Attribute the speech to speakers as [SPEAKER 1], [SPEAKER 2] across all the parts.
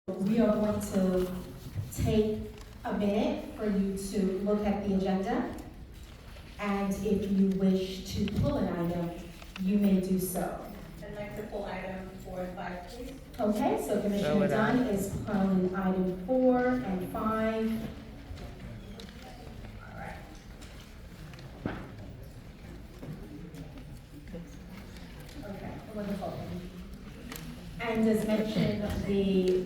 [SPEAKER 1] We are going to take a minute for you to look at the agenda, and if you wish to pull an item, you may do so.
[SPEAKER 2] I'd like to pull item 4 and 5, please.
[SPEAKER 1] Okay, so Commissioner Dunn is pulling item 4 and 5.
[SPEAKER 2] All right.
[SPEAKER 1] Okay, wonderful. And as mentioned, the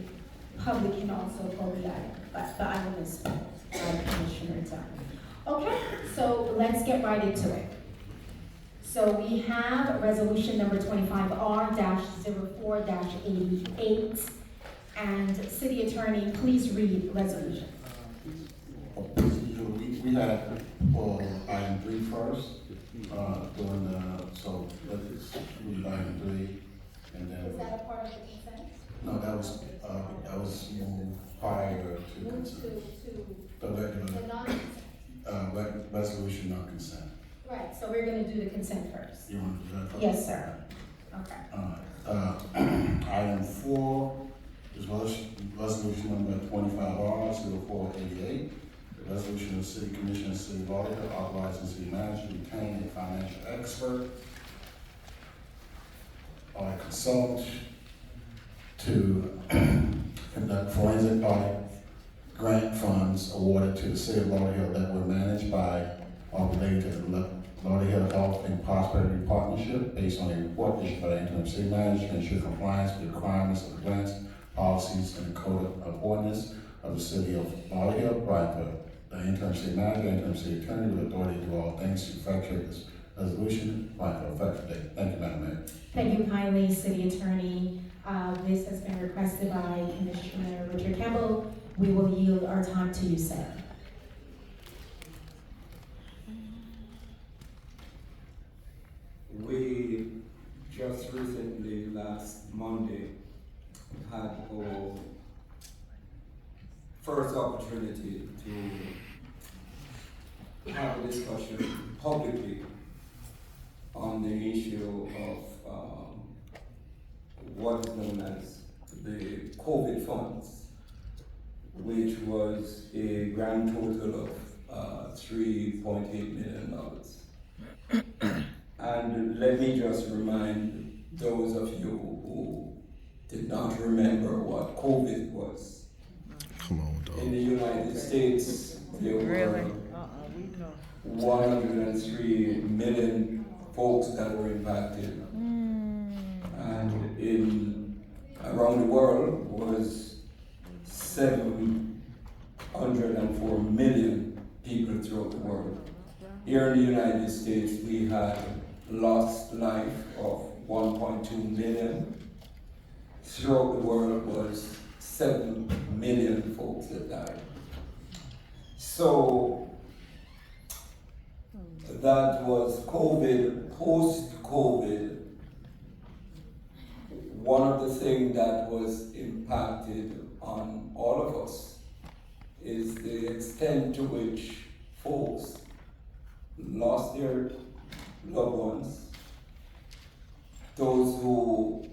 [SPEAKER 1] public can also pull the item, but the item is pulled by Commissioner Dunn. Okay, so let's get right into it. So we have resolution number 25R-04-88, and City Attorney, please read resolution.
[SPEAKER 3] We had item 3 first, so let's read item 3, and then.
[SPEAKER 1] Is that a part of the consent?
[SPEAKER 3] No, that was moved prior to
[SPEAKER 1] Move
[SPEAKER 3] consent.
[SPEAKER 1] to
[SPEAKER 3] The regular,
[SPEAKER 1] non-consent.
[SPEAKER 3] resolution not consent.
[SPEAKER 1] Right, so we're gonna do the consent first.
[SPEAKER 3] You want to do that first?
[SPEAKER 1] Yes, sir. Okay.
[SPEAKER 3] Item 4 is resolution number 25R-04-88. The resolution of the City Commission and City of Lauderhill authorizing city manager to retain a financial expert or a consultant to conduct forensic audit grant funds awarded to the City of Lauderhill that were managed by or related to the Lauderhill Health and Prosperity Partnership based on a report issued by the interim city manager to ensure compliance with the requirements of the grants, policies, and the code of ordinance of the City of Lauderhill. Right, the interim city manager, interim city attorney with authority to do all things to effectuate this resolution. Right, for effective date. Thank you, Madam Mayor.
[SPEAKER 1] Thank you kindly, City Attorney. This has been requested by Commissioner Richard Campbell. We will yield our time to you, sir.
[SPEAKER 4] We just recently, last Monday, had our first opportunity to have a discussion publicly on the issue of what is known as the COVID funds, which was a grand total of $3.8 million. And let me just remind those of you who did not remember what COVID was.
[SPEAKER 3] Come on, dog.
[SPEAKER 4] In the United States, there were 103 million folks that were impacted. And around the world was 704 million people throughout the world. Here in the United States, we had lost life of 1.2 million. Throughout the world was 7 million folks that died. So that was COVID. Post-COVID, one of the things that was impacted on all of us is the extent to which folks lost their loved ones. Those who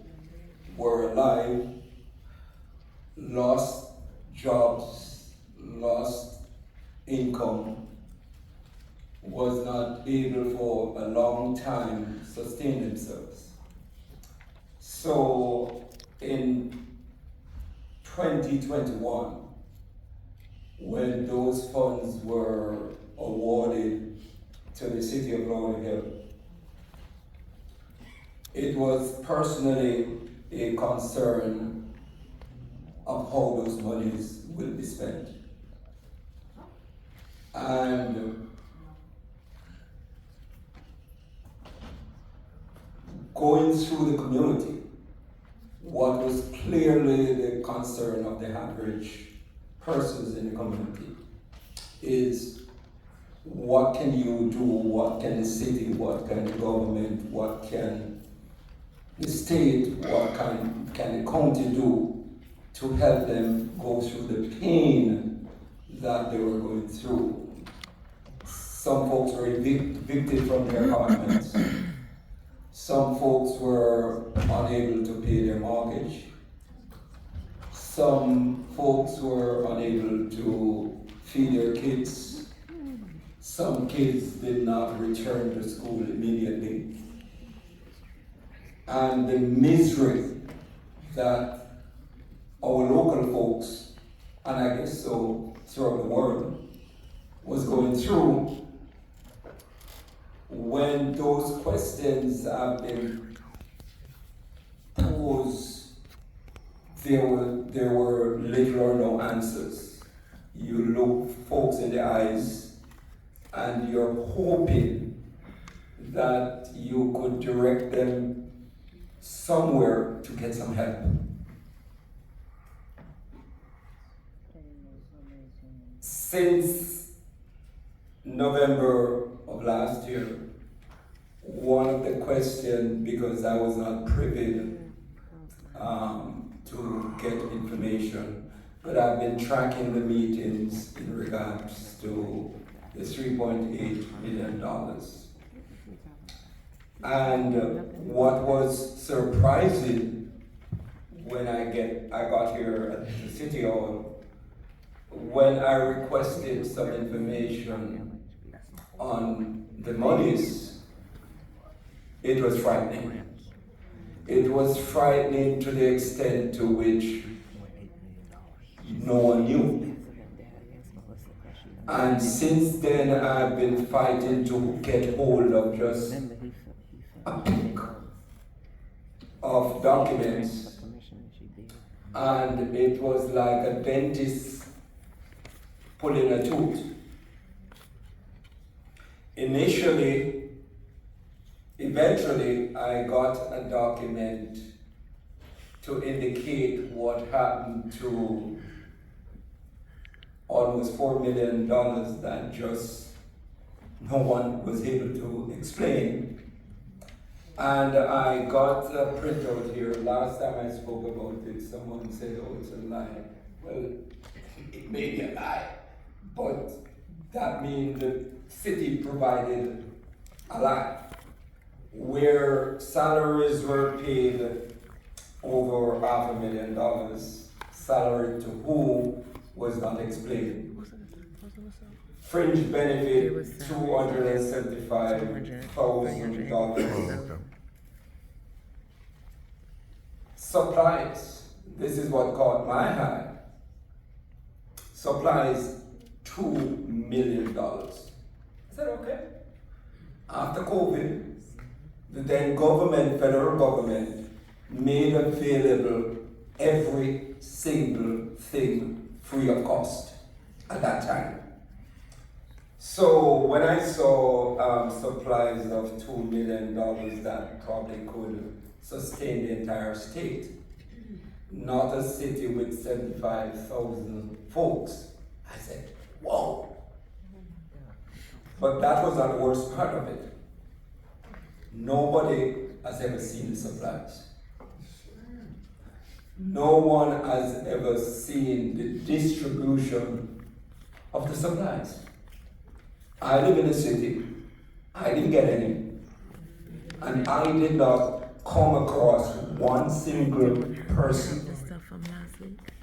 [SPEAKER 4] were alive lost jobs, lost income, was not able for a long time sustain themselves. So in 2021, when those funds were awarded to the City of Lauderhill, it was personally a concern of how those monies will be spent. And going through the community, what was clearly the concern of the average persons in the community is, what can you do, what can the city, what can the government, what can the state, what can the county do to help them go through the pain that they were going through. Some folks were evicted from their apartments. Some folks were unable to pay their mortgage. Some folks were unable to feed their kids. Some kids did not return to school immediately. And the misery that our local folks, and I guess so throughout the world, was going through when those questions have been posed, there were little or no answers. You look folks in the eyes and you're hoping that you could direct them somewhere to get some help. Since November of last year, one of the questions, because I was not privy to get information, but I've been tracking the meetings in regards to the $3.8 million. And what was surprising when I got here at the City Hall, when I requested some information on the monies, it was frightening. It was frightening to the extent to which no one knew. And since then, I've been fighting to get hold of just a peek of documents. And it was like a dentist pulling a tooth. Eventually, I got a document to indicate what happened to almost $4 million that just no one was able to explain. And I got a printout here. Last time I spoke about it, someone said, oh, it's a lie. Well, it may be a lie, but that means the city provided a lie, where salaries were paid over $500,000, salary to whom was not explained. Fringe benefit, $275,000. Supplies, this is what caught my eye. Supplies, $2 million. I said, okay. After COVID, the then federal government, made available every single thing free of cost at that time. So when I saw supplies of $2 million that probably could sustain the entire state, not a city with 75,000 folks, I said, whoa. But that was not the worst part of it. Nobody has ever seen the supplies. No one has ever seen the distribution of the supplies. I live in a city, I didn't get any, and I did not come across one single person,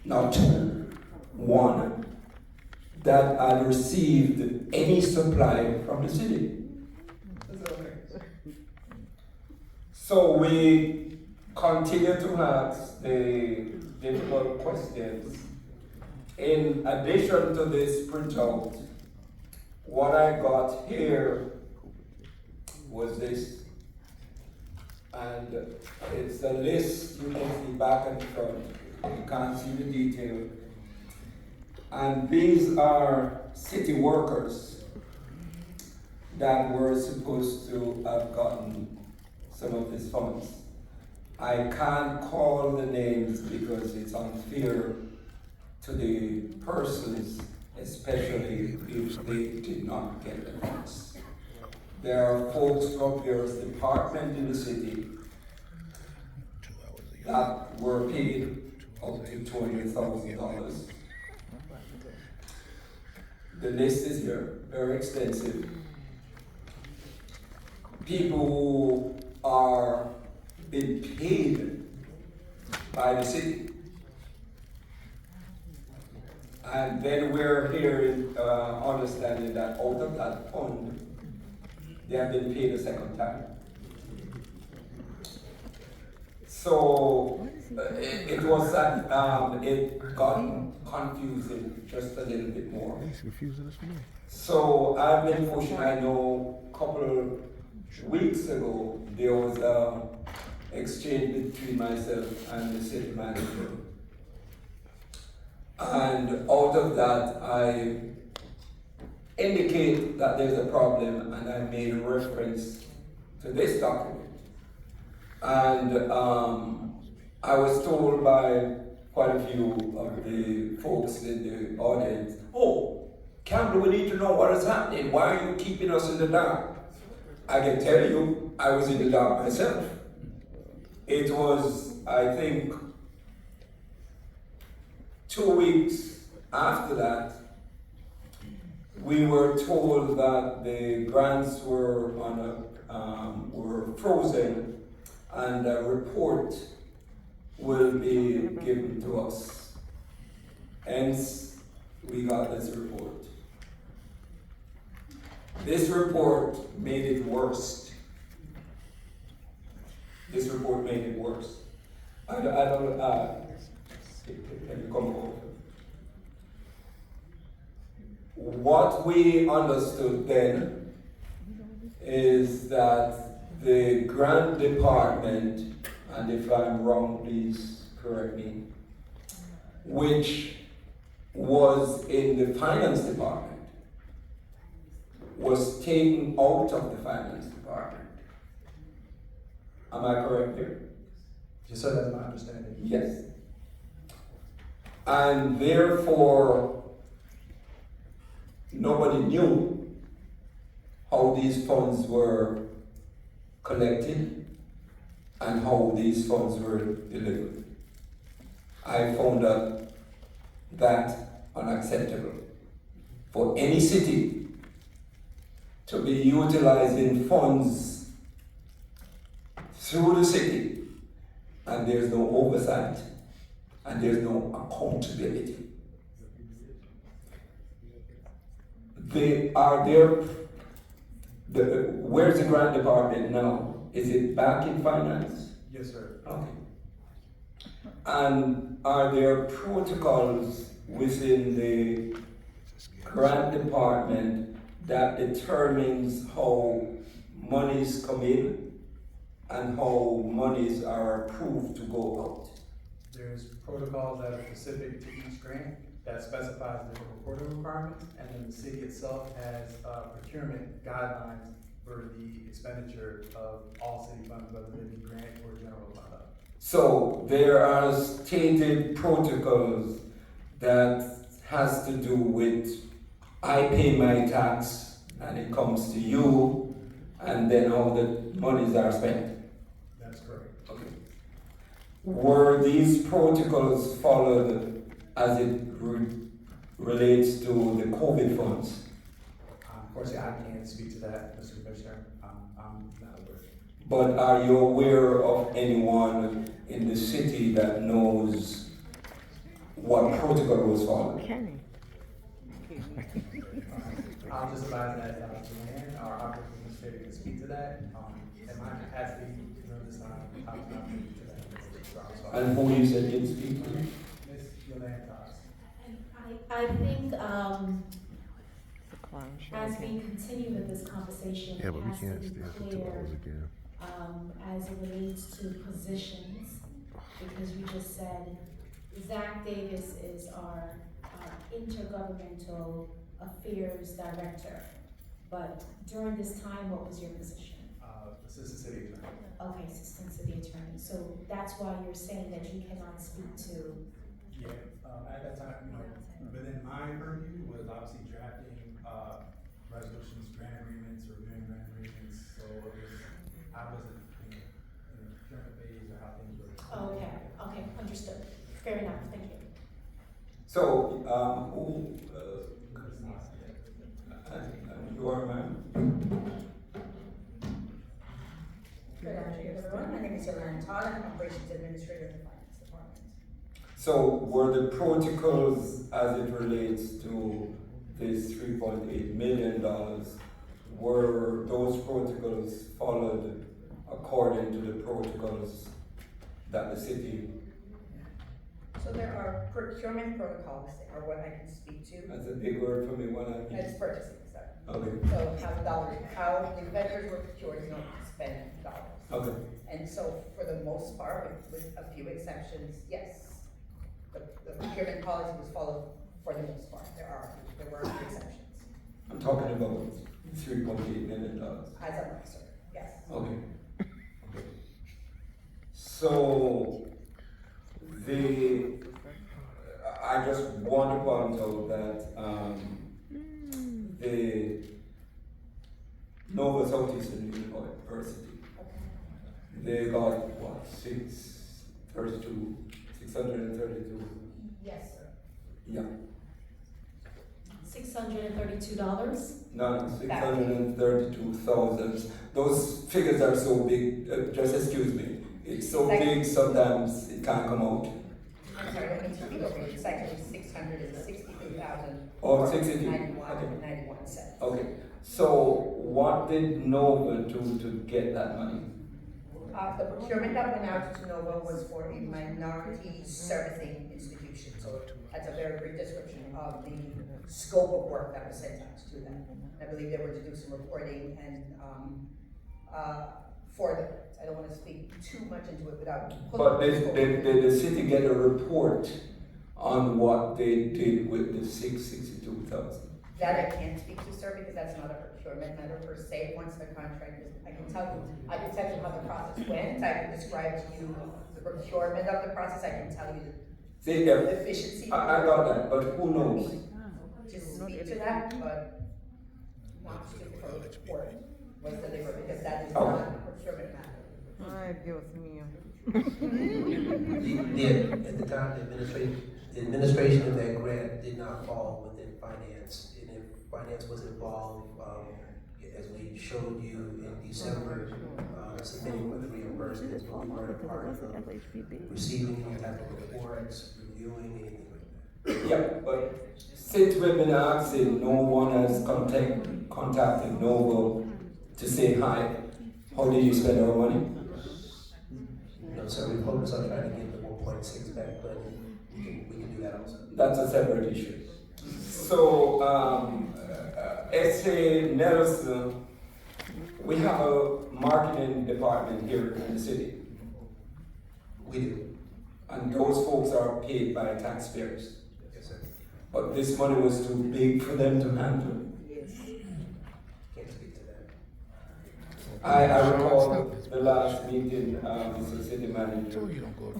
[SPEAKER 4] not two, one, that had received any supply from the city. So we continue to ask the difficult questions. In addition to this printout, what I got here was this. And it's a list you can see back and front. You can't see the detail. And these are city workers that were supposed to have gotten some of these funds. I can't call the names because it's unfair to the persons, especially if they did not get the funds. There are folks from various departments in the city that were paid up to $20,000. The list is here, very extensive. People who are being paid by the city And then we're hearing, understanding that out of that fund, they have been paid a second time. So it was that it got confusing just a little bit more.
[SPEAKER 5] It's confusing as for me.
[SPEAKER 4] So I've been pushing. I know a couple of weeks ago there was an exchange between myself and the city manager, and out of that I indicate that there's a problem, and I made a reference to this document. And I was told by quite a few of the folks in the audience, oh, Campbell, we need to know what is happening. Why are you keeping us in the dark? I can tell you, I was in the dark myself. It was, I think, 2 weeks after that, we were told that the grants were were frozen, and a report will be given to us. Hence, we got this report. This report made it worse. This report made it worse. I don't, can you come over? What we understood then is that the grant department, and if I'm wrong, please correct me, which was in the finance department, was taken out of the finance department. Am I correct here?
[SPEAKER 6] Just so that's my understanding.
[SPEAKER 4] Yes. And therefore, nobody knew how these funds were collected and how these funds were delivered. I found that unacceptable for any city to be utilizing funds through the city and there's no oversight and there's no accountability. Where's the grant department now? Is it back in finance?
[SPEAKER 6] Yes, sir.
[SPEAKER 4] Okay. And are there protocols within the grant department that determines how monies come in and how monies are approved to go out?
[SPEAKER 6] There's protocols that are specific to each grant that specifies different reporting requirements, and then the city itself has procurement guidelines for the expenditure of all city funds, whether they be grant or general fund.
[SPEAKER 4] So there are stated protocols that has to do with I pay my tax and it comes to you, and then all the monies are spent.
[SPEAKER 6] That's correct.
[SPEAKER 4] Okay. Were these protocols followed as it relates to the COVID funds?
[SPEAKER 6] Unfortunately, I can't speak to that, Mr. Commissioner. I'm not aware.
[SPEAKER 4] But are you aware of anyone in the city that knows what protocol was followed?
[SPEAKER 6] I'll just advise that Joanne, our operating administrator, can speak to that. In my capacity, this time, I'm not privy to that.
[SPEAKER 4] And who you said didn't speak to?
[SPEAKER 6] Ms. Yolanda.
[SPEAKER 1] I think, as we continue with this conversation,
[SPEAKER 5] Yeah,
[SPEAKER 1] it
[SPEAKER 5] but we
[SPEAKER 1] has to
[SPEAKER 5] can't
[SPEAKER 1] be
[SPEAKER 5] stay for 2
[SPEAKER 1] clear,
[SPEAKER 5] hours again.
[SPEAKER 1] as it relates to positions, because we just said Zach Davis is our intergovernmental affairs director. But during this time, what was your position?
[SPEAKER 6] Assistant City Attorney.
[SPEAKER 1] Okay, assistant city attorney. So that's why you're saying that you cannot speak to.
[SPEAKER 6] Yeah, at that time, within my purview was obviously drafting resolutions, grant agreements, reviewing grant agreements. So I wasn't in the current phase of how things were.
[SPEAKER 1] Okay, understood. Fair enough, thank you.
[SPEAKER 4] So, you are, ma'am?
[SPEAKER 7] Good afternoon, everyone. My name is Yolanda Todd. I'm Operations Administrator of the Finance Department.
[SPEAKER 4] So were the protocols as it relates to this $3.8 million, were those protocols followed according to the protocols that the city,
[SPEAKER 5] So there are procurement protocols are what I can speak to.
[SPEAKER 4] that's a big word for me, what I mean.
[SPEAKER 5] That's purchasing, sorry.
[SPEAKER 4] Okay,
[SPEAKER 5] So how the vendors were procured in order to spend dollars.
[SPEAKER 4] okay.
[SPEAKER 5] And so for the most part, with a few exceptions, yes, the procurement policy was followed for the most part. There were a few exceptions.
[SPEAKER 4] I'm talking about $3.8 million.
[SPEAKER 5] As a officer, yes.
[SPEAKER 4] Okay. Okay. So I just want to point out that the Nova Southeastern University, they got what, 632?
[SPEAKER 5] Yes, sir.
[SPEAKER 4] Yeah,
[SPEAKER 1] $632?
[SPEAKER 4] no, 632,000. Those figures are so big, just excuse me, it's so big sometimes it can't come out.
[SPEAKER 5] I'm sorry, let me speak over you. It's actually 662,000.
[SPEAKER 4] Oh, 62, okay.
[SPEAKER 5] 91 cents.
[SPEAKER 4] Okay, so what did Nova do to get that money?
[SPEAKER 5] The procurement that went out to Nova was for a minority servicing institution. So that's a very brief description of the scope of work that was sent out to them. I believe they were to do some reporting and for them. I don't want to speak too much into it without.
[SPEAKER 4] But did the city get a report on what they did with the 662,000?
[SPEAKER 5] That I can't speak to, sir, because that's not a procurement matter per se. Once the contract is, I can tell you how the process went. I can describe to you the procurement of the process. I can tell you
[SPEAKER 4] See,
[SPEAKER 5] the efficiency.
[SPEAKER 4] I got that, but who knows?
[SPEAKER 5] To speak to that, but not to report was delivered, because that is not a procurement matter.
[SPEAKER 7] Ay, Dios mío.
[SPEAKER 8] At the time, the administration of that grant did not fall within finance. And if finance was involved, as we showed you in December, submitting for the reimbursements, but we weren't a part of receiving any type of reports, reviewing anything like that.
[SPEAKER 4] Yeah, but since we've been asking, no one has contacted Nova to say hi. How did you spend our money?
[SPEAKER 8] No, so we focus on trying to get the 1.6 back, but we can do that also.
[SPEAKER 4] That's a separate issue. So, S.A. Nelson, we have a marketing department here in the city.
[SPEAKER 8] We do.
[SPEAKER 4] And those folks are paid by taxpayers.
[SPEAKER 8] Yes, sir.
[SPEAKER 4] But this money was too big for them to handle.
[SPEAKER 8] Can't speak to that.
[SPEAKER 4] I recall the last meeting, Mr. City Manager,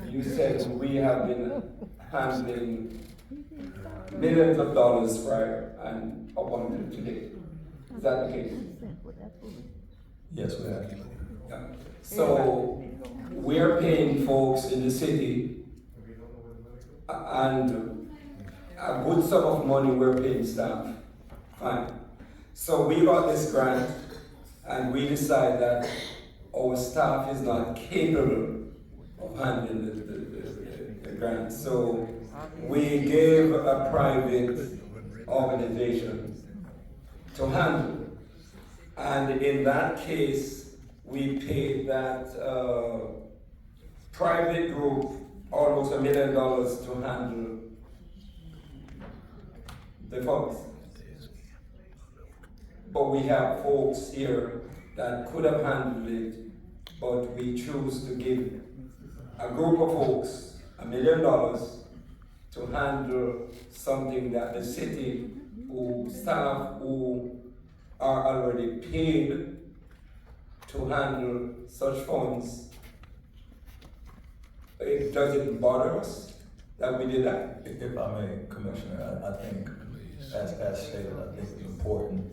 [SPEAKER 4] you said we have been handling millions of dollars prior and up until today. Is that the case?
[SPEAKER 9] Yes, we have.
[SPEAKER 4] Yeah. So we're paying folks in the city and a good sum of money we're paying staff. Fine. So we got this grant and we decide that our staff is not capable of handling the grant. So we gave a private organization to handle. And in that case, we paid that private group almost $1 million to handle the funds. But we have folks here that could have handled it, but we choose to give a group of folks $1 million to handle something that the city staff who are already paid to handle such funds. It doesn't bother us that we did that.
[SPEAKER 9] If I may, Commissioner, I think, as stated, I think it's important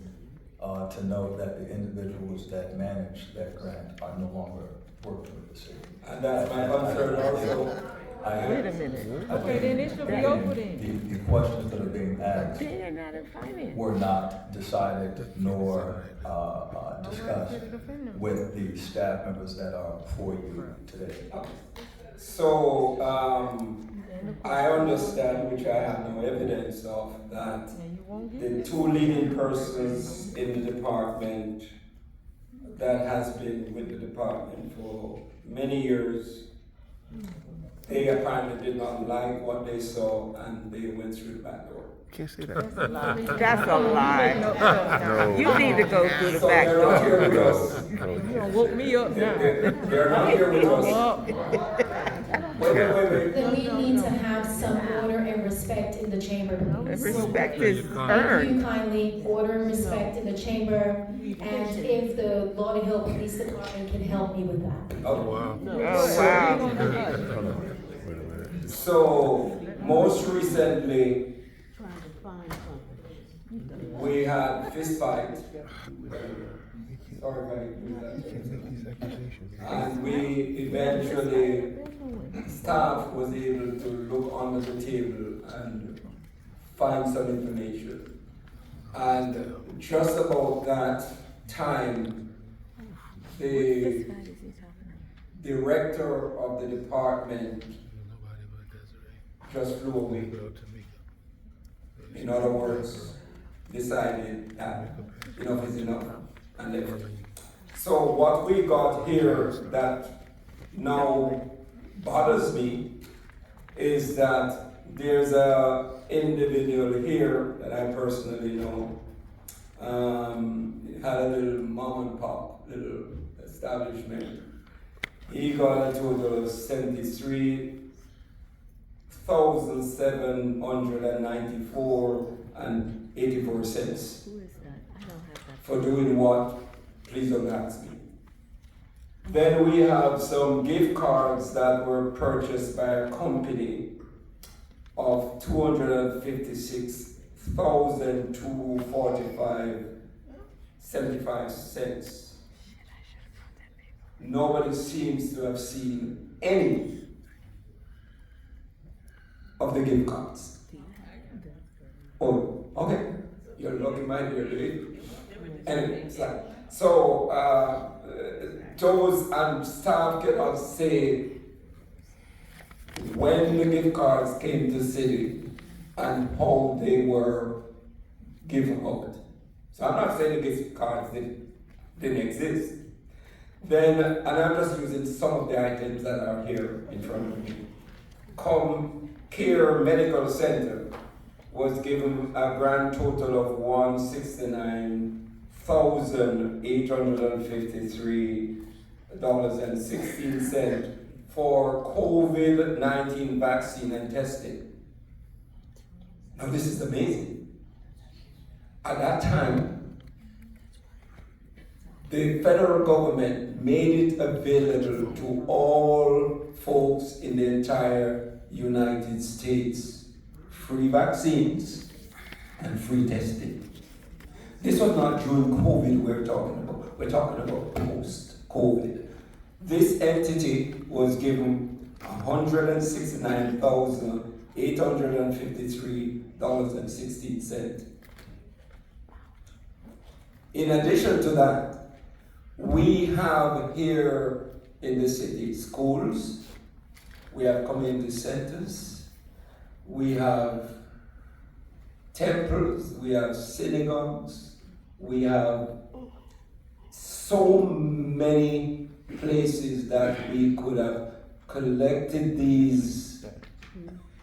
[SPEAKER 9] to note that the individuals that manage that grant are no longer working with the city.
[SPEAKER 4] And that's my concern also.
[SPEAKER 7] Wait a minute. Okay, then it should be opening.
[SPEAKER 9] The questions that are being asked
[SPEAKER 7] They're not in finance.
[SPEAKER 9] were not decided nor discussed with the staff members that are before you today.
[SPEAKER 4] So, I understand, which I have no evidence of, that the two leading persons in the department that has been with the department for many years, they apparently did not like what they saw and they went through the back door.
[SPEAKER 10] Can't say that.
[SPEAKER 7] That's a lie. You need to go through the
[SPEAKER 4] So
[SPEAKER 7] back
[SPEAKER 4] they're not here
[SPEAKER 7] door.
[SPEAKER 4] with us.
[SPEAKER 7] You done woke me up now.
[SPEAKER 4] They're not here with us. Wait.
[SPEAKER 1] Then we need to have some order and respect in the chamber, please.
[SPEAKER 7] Respect is
[SPEAKER 1] Thank
[SPEAKER 7] earned.
[SPEAKER 1] you kindly, order and respect in the chamber, and if the Lauderhill Police Department can help me with that.
[SPEAKER 4] Oh,
[SPEAKER 10] Wow.
[SPEAKER 7] Oh, wow.
[SPEAKER 10] Hold on. Wait a minute.
[SPEAKER 4] So, most recently, we had fist fight. Sorry if I do that. And we eventually, staff was able to look under the table and find some information. And just about that time, the director of the department just flew away. In other words, decided that enough is enough and left. So what we got here that now bothers me is that there's a individual here that I personally know, had a little mom and pop, little establishment. He got a total of $73,794.84 for doing what? Please don't ask me. Then we have some gift cards that were purchased by a company of $256,245.75. Nobody seems to have seen any of the gift cards. Oh, okay. You're lucky, my dear lady. Anyway, so those and staff cannot say when the gift cards came to city and how they were given out. So I'm not saying the gift cards didn't exist. Then, and I'm just using some of the items that are here in front of me. Care Medical Center was given a grand total of $169,853.16 for COVID-19 vaccine and testing. Now this is amazing. At that time, the federal government made it available to all folks in the entire United States. Free vaccines and free testing. This was not during COVID we're talking about. We're talking about post-COVID. This entity was given $169,853.16. In addition to that, we have here in the city schools, we have community centers, we have temples, we have synagogues, we have so many places that we could have collected these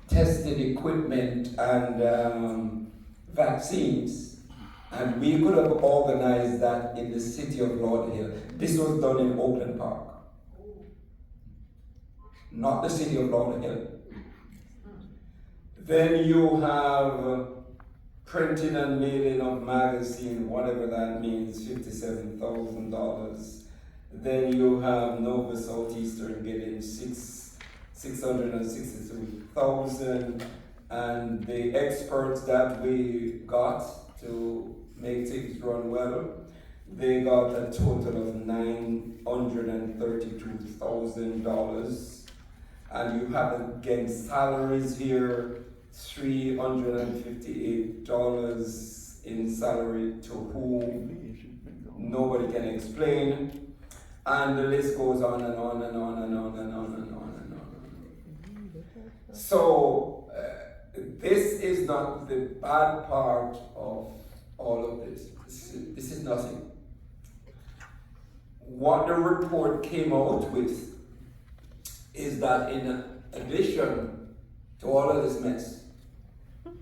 [SPEAKER 4] tested equipment and vaccines. And we could have organized that in the city of Lauderhill. This was done in Oakland Park, not the city of Lauderhill. Then you have printing and mailing of magazine, whatever that means, $57,000. Then you have Nova Southeastern getting $663,000, and the experts that we got to make things run well, they got a total of $932,000. And you have again salaries here, $358 in salary to whom nobody can explain. And the list goes on and on and on and on and on and on and on and on. So, this is not the bad part of all of this. This is nothing. What the report came out with is that in addition to all of this mess,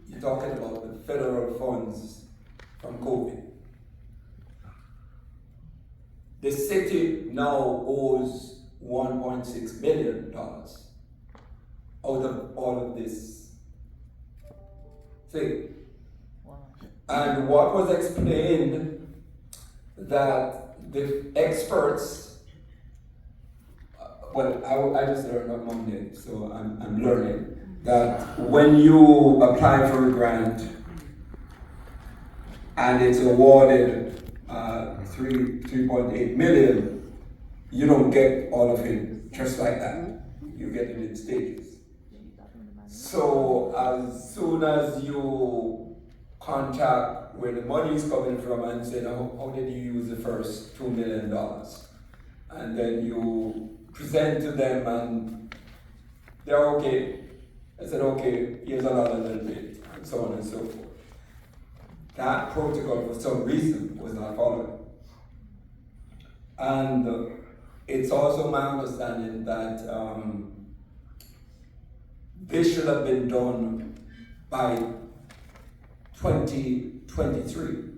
[SPEAKER 4] you're talking about the federal funds from COVID. The city now owes $1.6 million out of all of this thing. And what was explained that the experts, I just learned on Monday, so I'm learning that when you apply for a grant and it's awarded 3.8 million, you don't get all of it just like that. You get it in stages. So as soon as you contact where the money is coming from and say, how did you use the first $2 million? And then you present to them and they're okay. I said, okay, here's another little bit, and so on and so forth. That protocol, for some reason, was not followed. And it's also my understanding that this should have been done by 2023.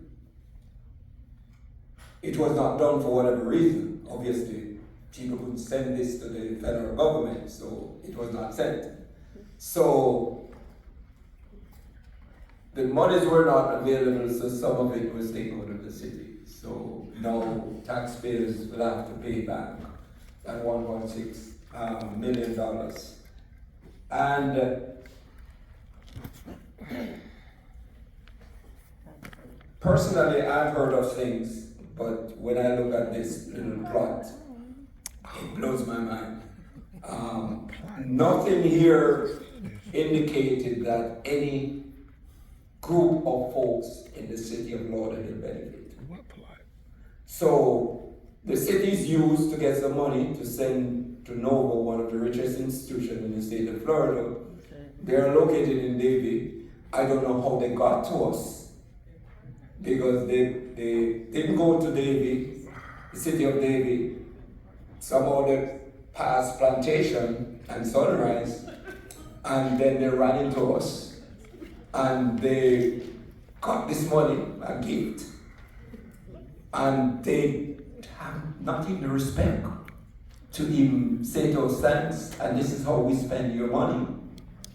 [SPEAKER 4] It was not done for whatever reason. Obviously, people couldn't send this to the federal government, so it was not sent. So the monies were not available, so some of it was taken out of the city. So now taxpayers will have to pay back that $1.6 million. And personally, I've heard of things, but when I look at this little plot, it blows my mind. Nothing here indicated that any group of folks in the city of Lauderhill benefit. So the city is used to get some money to send to Nova, one of the richest institutions in the state of Florida. They are located in Davie. I don't know how they got to us because they didn't go to Davie, the city of Davie. Somehow they passed Plantation and Sunrise, and then they ran into us, and they got this money, a gift, and they have not even the respect to even say to us thanks, and this is how we spend your money.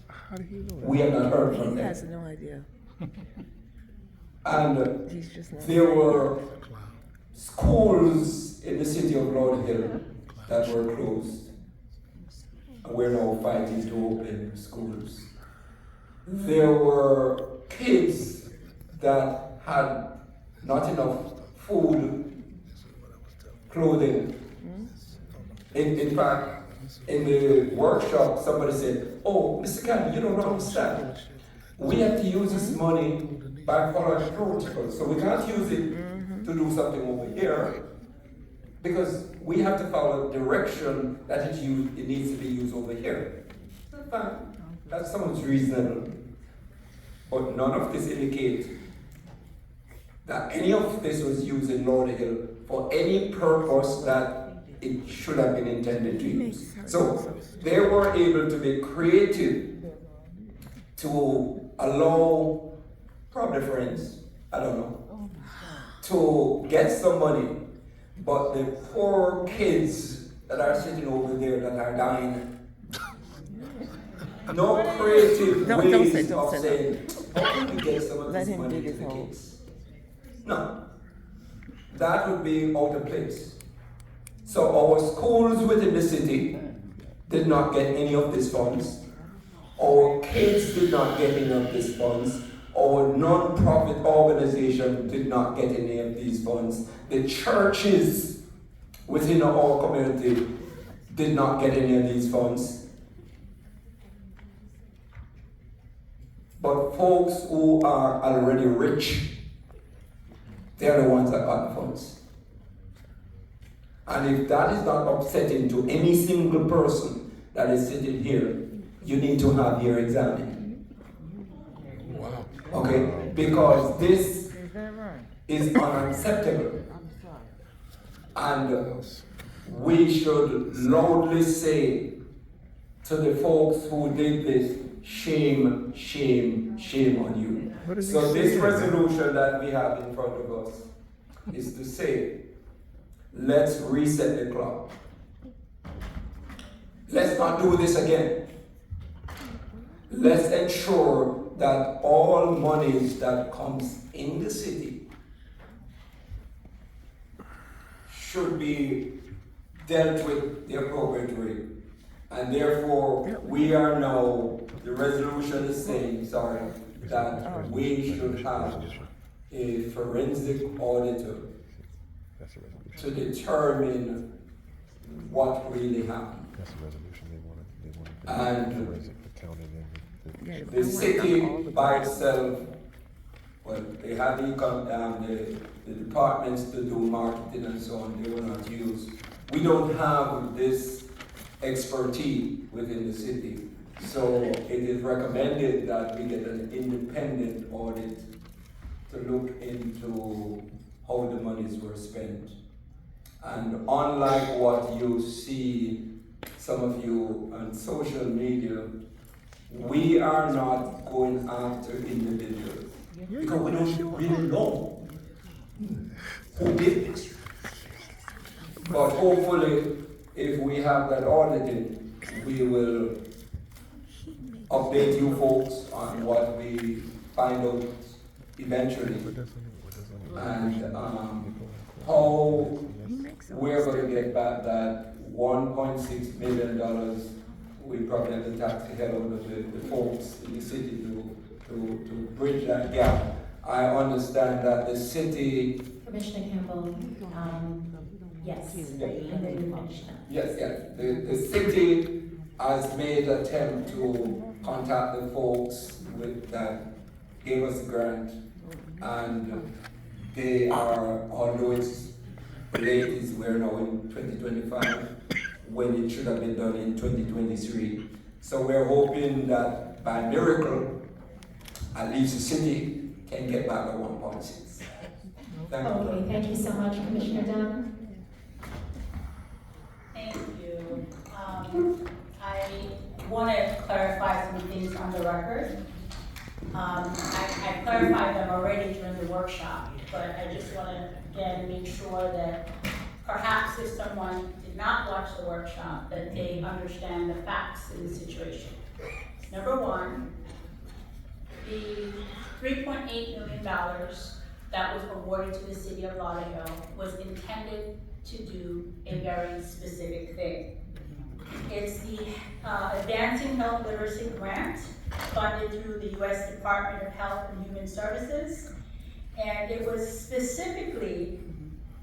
[SPEAKER 10] How did he know that?
[SPEAKER 4] We have not heard from
[SPEAKER 7] He
[SPEAKER 4] them.
[SPEAKER 7] has no idea.
[SPEAKER 4] And
[SPEAKER 7] He's just not.
[SPEAKER 4] there were schools in the city of Lauderhill that were closed. And we're now fighting to open schools. There were kids that had not enough food, clothing. In fact, in the workshop, somebody said, "Oh, Mr. Candy, you don't understand. We have to use this money by following protocol. So we can't use it to do something over here because we have to follow direction that it needs to be used over here." In fact, that sounds reasonable. But none of this indicates that any of this was used in Lauderhill for any purpose that it should have been intended to use. So they were able to be creative to allow probably friends, I don't know, to get some money, but the poor kids that are sitting over there that are dying, no creative ways of saying, how can we get some of this money to the kids? No, that would be out of place. So our schools within the city did not get any of these funds. Our kids did not get any of these funds. Our non-profit organization did not get any of these funds. The churches within our community did not get any of these funds. But folks who are already rich, they're the ones that got the funds. And if that is not upsetting to any single person that is sitting here, you need to have your examined.
[SPEAKER 10] Wow.
[SPEAKER 4] Okay? Because this
[SPEAKER 7] Is that right?
[SPEAKER 4] is unacceptable. And we should loudly say to the folks who did this, shame, shame, shame on you.
[SPEAKER 10] What is he
[SPEAKER 4] So this
[SPEAKER 10] saying?
[SPEAKER 4] resolution that we have in front of us is to say, let's reset the clock. Let's not do this again. Let's ensure that all monies that comes in the city should be dealt with the appropriate way. And therefore, we are now, the resolution is saying, that we should have a forensic auditor
[SPEAKER 10] That's a resolution.
[SPEAKER 4] to determine what really happened.
[SPEAKER 10] That's a resolution they wanted.
[SPEAKER 4] And
[SPEAKER 10] forensic accounting and
[SPEAKER 4] the city by itself, well, they had the departments to do marketing and so on, they were not used. We don't have this expertise within the city. So it is recommended that we get an independent audit to look into how the monies were spent. And unlike what you see, some of you on social media, we are not going after individuals because we don't really know who did this. But hopefully, if we have that audited, we will update you folks on what we find out eventually. And how we're going to get back that $1.6 million we probably have to tax the hell out of the folks in the city to bridge that gap. I understand that the city.
[SPEAKER 1] Commissioner Campbell, yes, and then you finish now.
[SPEAKER 4] Yes, the city has made an attempt to contact the folks that gave us the grant, and they are, although it's late, we're now in 2025, when it should have been done in 2023. So we're hoping that by miracle, at least the city can get back the 1.6. Thank you.
[SPEAKER 1] Okay, thank you so much, Commissioner Dunn.
[SPEAKER 2] Thank you. I want to clarify some things on the record. I clarified them already during the workshop, but I just want to, again, make sure that perhaps if someone did not watch the workshop, that they understand the facts in the situation. Number one, the $3.8 million that was awarded to the city of Lauderhill was intended to do a very specific thing. It's the Advancing Health Literacy Grant funded through the U.S. Department of Health and Human Services, and it was specifically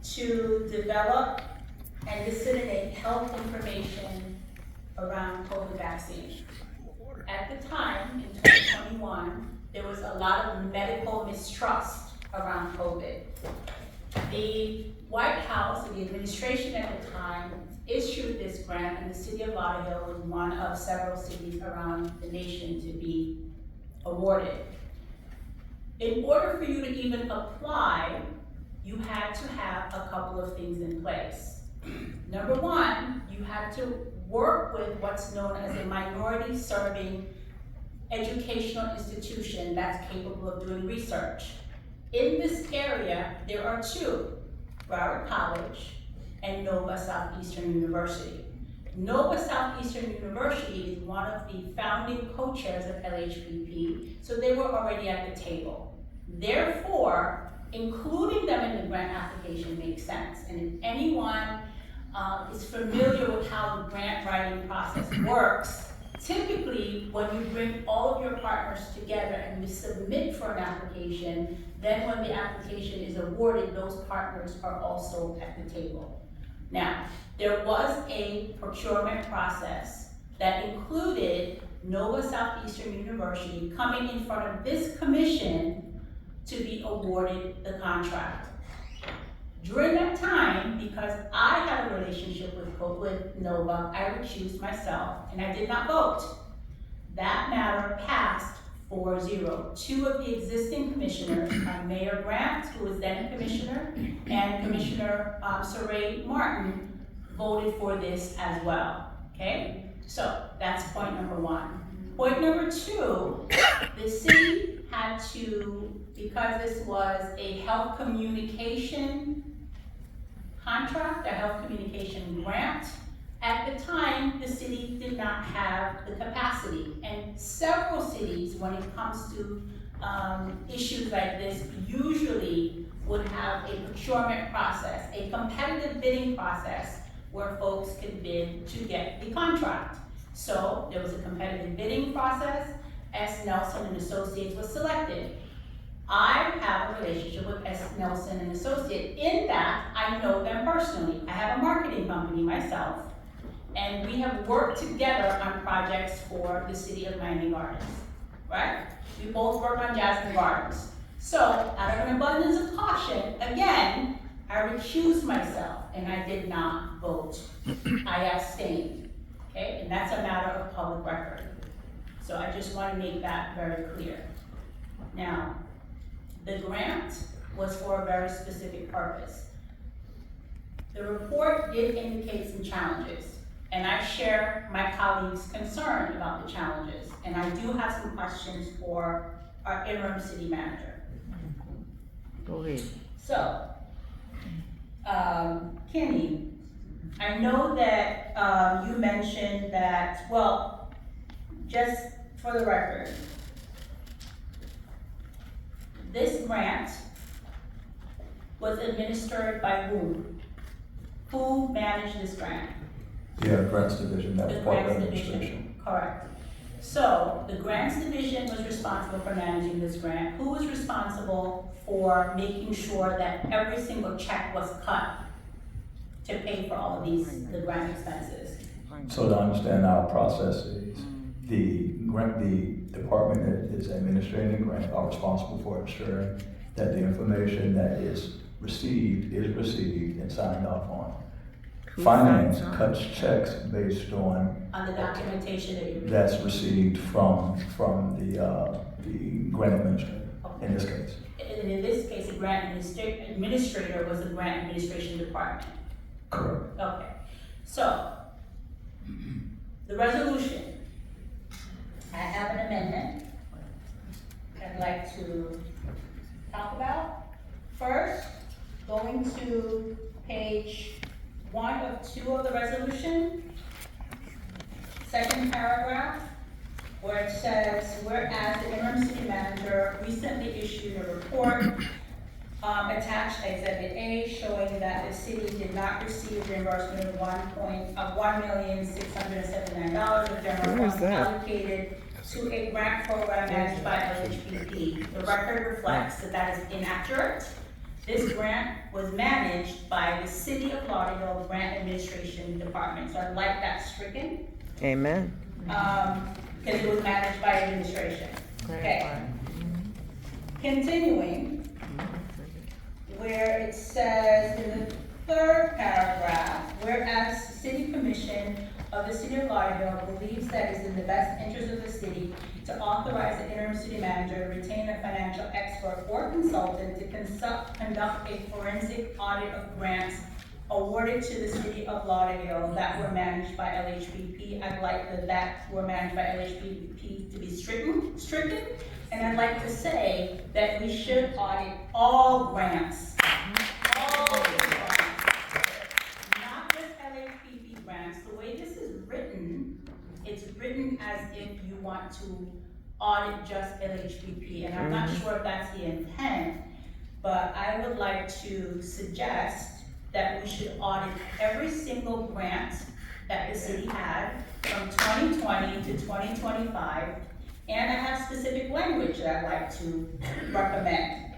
[SPEAKER 2] to develop and disseminate health information around COVID vaccine. At the time, in 2021, there was a lot of medical mistrust around COVID. The White House and the administration at the time issued this grant, and the city of Lauderhill was one of several cities around the nation to be awarded. In order for you to even apply, you had to have a couple of things in place. Number one, you had to work with what's known as a minority serving educational institution that's capable of doing research. In this area, there are two, Broward College and Nova Southeastern University. Nova Southeastern University is one of the founding co-chairs of LHPP, so they were already at the table. Therefore, including them in the grant application makes sense. And if anyone is familiar with how the grant writing process works, typically when you bring all of your partners together and you submit for an application, then when the application is awarded, those partners are also at the table. Now, there was a procurement process that included Nova Southeastern University coming in front of this commission to be awarded the contract. During that time, because I had a relationship with Nova, I recused myself and I did not vote. That matter passed 4-0. Two of the existing commissioners, Mayor Grant, who was then a commissioner, and Commissioner Saray Martin, voted for this as well, okay? So that's point number one. Point number two, the city had to, because this was a health communication contract, a health communication grant, at the time, the city did not have the capacity. And several cities, when it comes to issues like this, usually would have a procurement process, a competitive bidding process, where folks could bid to get the contract. So there was a competitive bidding process. S. Nelson and Associates was selected. I have a relationship with S. Nelson and Associates in that I know them personally. I have a marketing company myself, and we have worked together on projects for the city of Miami Gardens, right? We both work on Jasmine Gardens. So out of an abundance of caution, again, I recused myself and I did not vote. I abstained, okay? And that's a matter of public record. So I just want to make that very clear. Now, the grant was for a very specific purpose. The report did indicate some challenges, and I share my colleagues' concern about the challenges, and I do have some questions for our interim city manager.
[SPEAKER 7] Go ahead.
[SPEAKER 2] So, Kenny, I know that you mentioned that, well, just for the record, this grant was administered by whom? Who managed this grant?
[SPEAKER 9] Yeah, grants division, that
[SPEAKER 2] The
[SPEAKER 9] was part of
[SPEAKER 2] grants
[SPEAKER 9] administration.
[SPEAKER 2] division, correct. So, the grants division was responsible for managing this grant. Who was responsible for making sure that every single check was cut to pay for all of the grant expenses?
[SPEAKER 9] So to understand our process is, the department that is administering the grant are responsible for ensuring that the information that is received and signed off on. Finance cuts checks based on
[SPEAKER 2] The documentation that you.
[SPEAKER 9] that's received from the grant administrator, in this case.
[SPEAKER 2] And in this case, the grant administrator was the grant administration department.
[SPEAKER 9] Correct.
[SPEAKER 2] Okay, so, the resolution, I have an amendment I'd like to talk about. First, going to page 1 of 2 of the resolution, second paragraph, where it says, whereas the interim city manager recently issued a report, attached Exhibit A, showing that the city did not receive reimbursement of $1,679 of general
[SPEAKER 7] Where is
[SPEAKER 2] funds
[SPEAKER 7] that?
[SPEAKER 2] allocated to a grant program managed by LHPP. The record reflects that that is inaccurate. This grant was managed by the City of Lauderhill Grant Administration Department, so I'd like that stricken,
[SPEAKER 7] Amen.
[SPEAKER 2] because it was managed by administration. Okay. Continuing, where it says in the third paragraph, whereas the City Commission of the City of Lauderhill believes that it is in the best interest of the city to authorize the interim city manager to retain a financial expert or consultant to conduct a forensic audit of grants awarded to the City of Lauderhill that were managed by LHPP. I'd like that were managed by LHPP to be stricken, and I'd like to say that we should audit all grants. All grants. Not just LHPP grants. The way this is written, it's written as if you want to audit just LHPP, and I'm not sure if that's the intent, but I would like to suggest that we should audit every single grant that the city had from 2020 to 2025, and I have specific language that I'd like to recommend.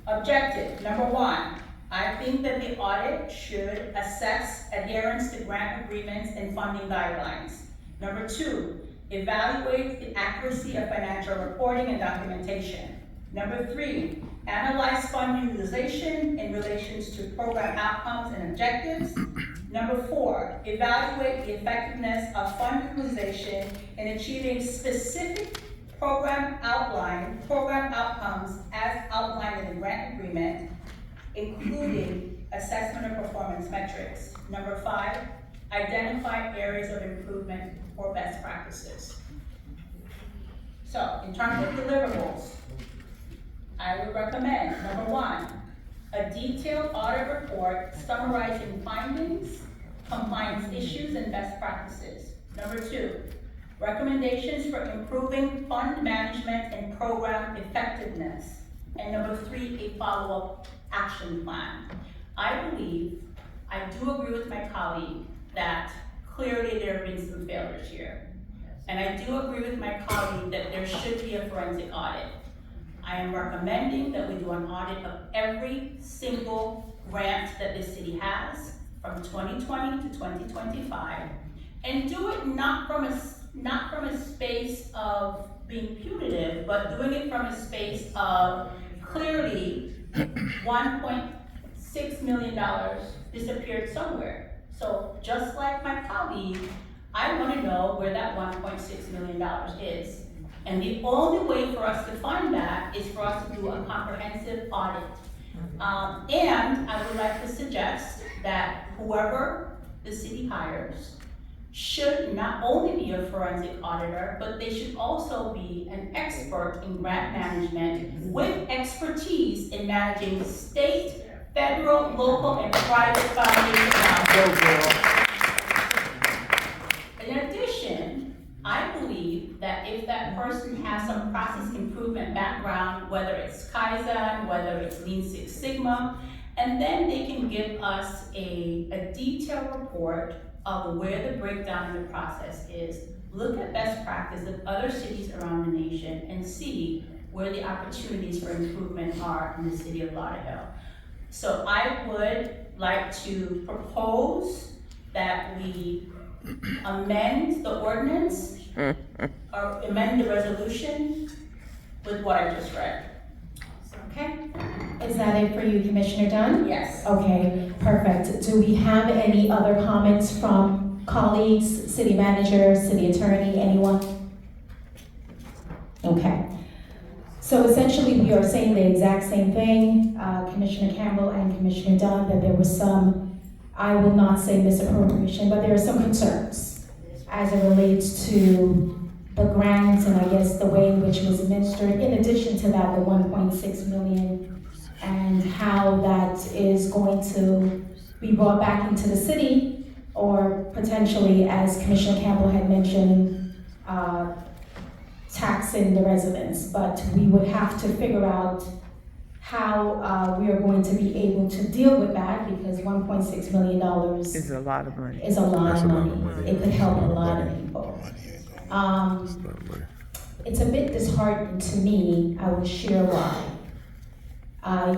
[SPEAKER 2] Objective, number 1, I think that the audit should assess adherence to grant agreements and funding guidelines. Number 2, evaluate the accuracy of financial reporting and documentation. Number 3, analyze fund utilization in relations to program outcomes and objectives. Number 4, evaluate the effectiveness of fund utilization in achieving specific program outcomes as outlined in the grant agreement, including assessment of performance metrics. Number 5, identify areas of improvement or best practices. So, in terms of deliverables, I would recommend, number 1, a detailed audit report summarizing findings, compliance issues, and best practices. Number 2, recommendations for improving fund management and program effectiveness. And number 3, a follow-up action plan. I do agree with my colleague that clearly there have been some failures here. And I do agree with my colleague that there should be a forensic audit. I am recommending that we do an audit of every single grant that the city has from 2020 to 2025, and do it not from a space of being punitive, but doing it from a space of clearly $1.6 million disappeared somewhere. So just like my colleague, I want to know where that $1.6 million is. And the only way for us to find that is for us to do a comprehensive audit. And I would like to suggest that whoever the city hires should not only be a forensic auditor, but they should also be an expert in grant management with expertise in managing state, federal, local, and private foundations. In addition, I believe that if that person has some process improvement background, whether it's Kaizen, whether it's Lean Six Sigma, and then they can give us a detailed report of where the breakdown in the process is, look at best practice of other cities around the nation, and see where the opportunities for improvement are in the city of Lauderhill. So I would like to propose that we amend the ordinance or amend the resolution with what I just read.
[SPEAKER 1] Okay, is that it for you, Commissioner Dunn?
[SPEAKER 2] Yes.
[SPEAKER 1] Okay, perfect. Do we have any other comments from colleagues, city manager, city attorney, anyone? Okay. So essentially, we are saying the exact same thing, Commissioner Campbell and Commissioner Dunn, that there was some, I will not say misappropriation, but there are some concerns as it relates to the grants and I guess the way in which it was administered. In addition to that, the 1.6 million and how that is going to be brought back into the city, or potentially, as Commissioner Campbell had mentioned, taxing the residents. But we would have to figure out how we are going to be able to deal with that, because $1.6 million
[SPEAKER 7] It's a lot of money.
[SPEAKER 1] is a lot of money. It could help a lot of people. It's a bit disheartening to me. I will share why.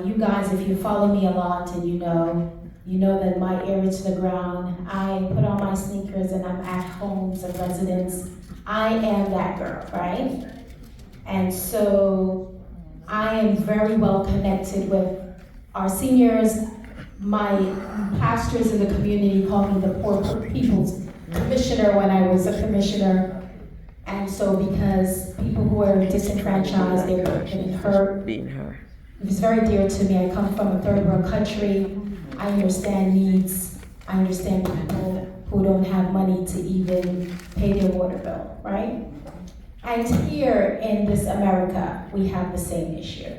[SPEAKER 1] You guys, if you follow me a lot and you know that my ear is to the ground, I put on my sneakers and I'm at homes of residents. I am that girl, right? And so I am very well connected with our seniors. My pastors in the community called me the Poor People's Commissioner when I was a commissioner. And so because people who are disenfranchised, they were getting hurt.
[SPEAKER 7] Being her.
[SPEAKER 1] It was very dear to me. I come from a third world country. I understand needs. I understand people who don't have money to even pay their water bill, right? And here in this America, we have the same issue.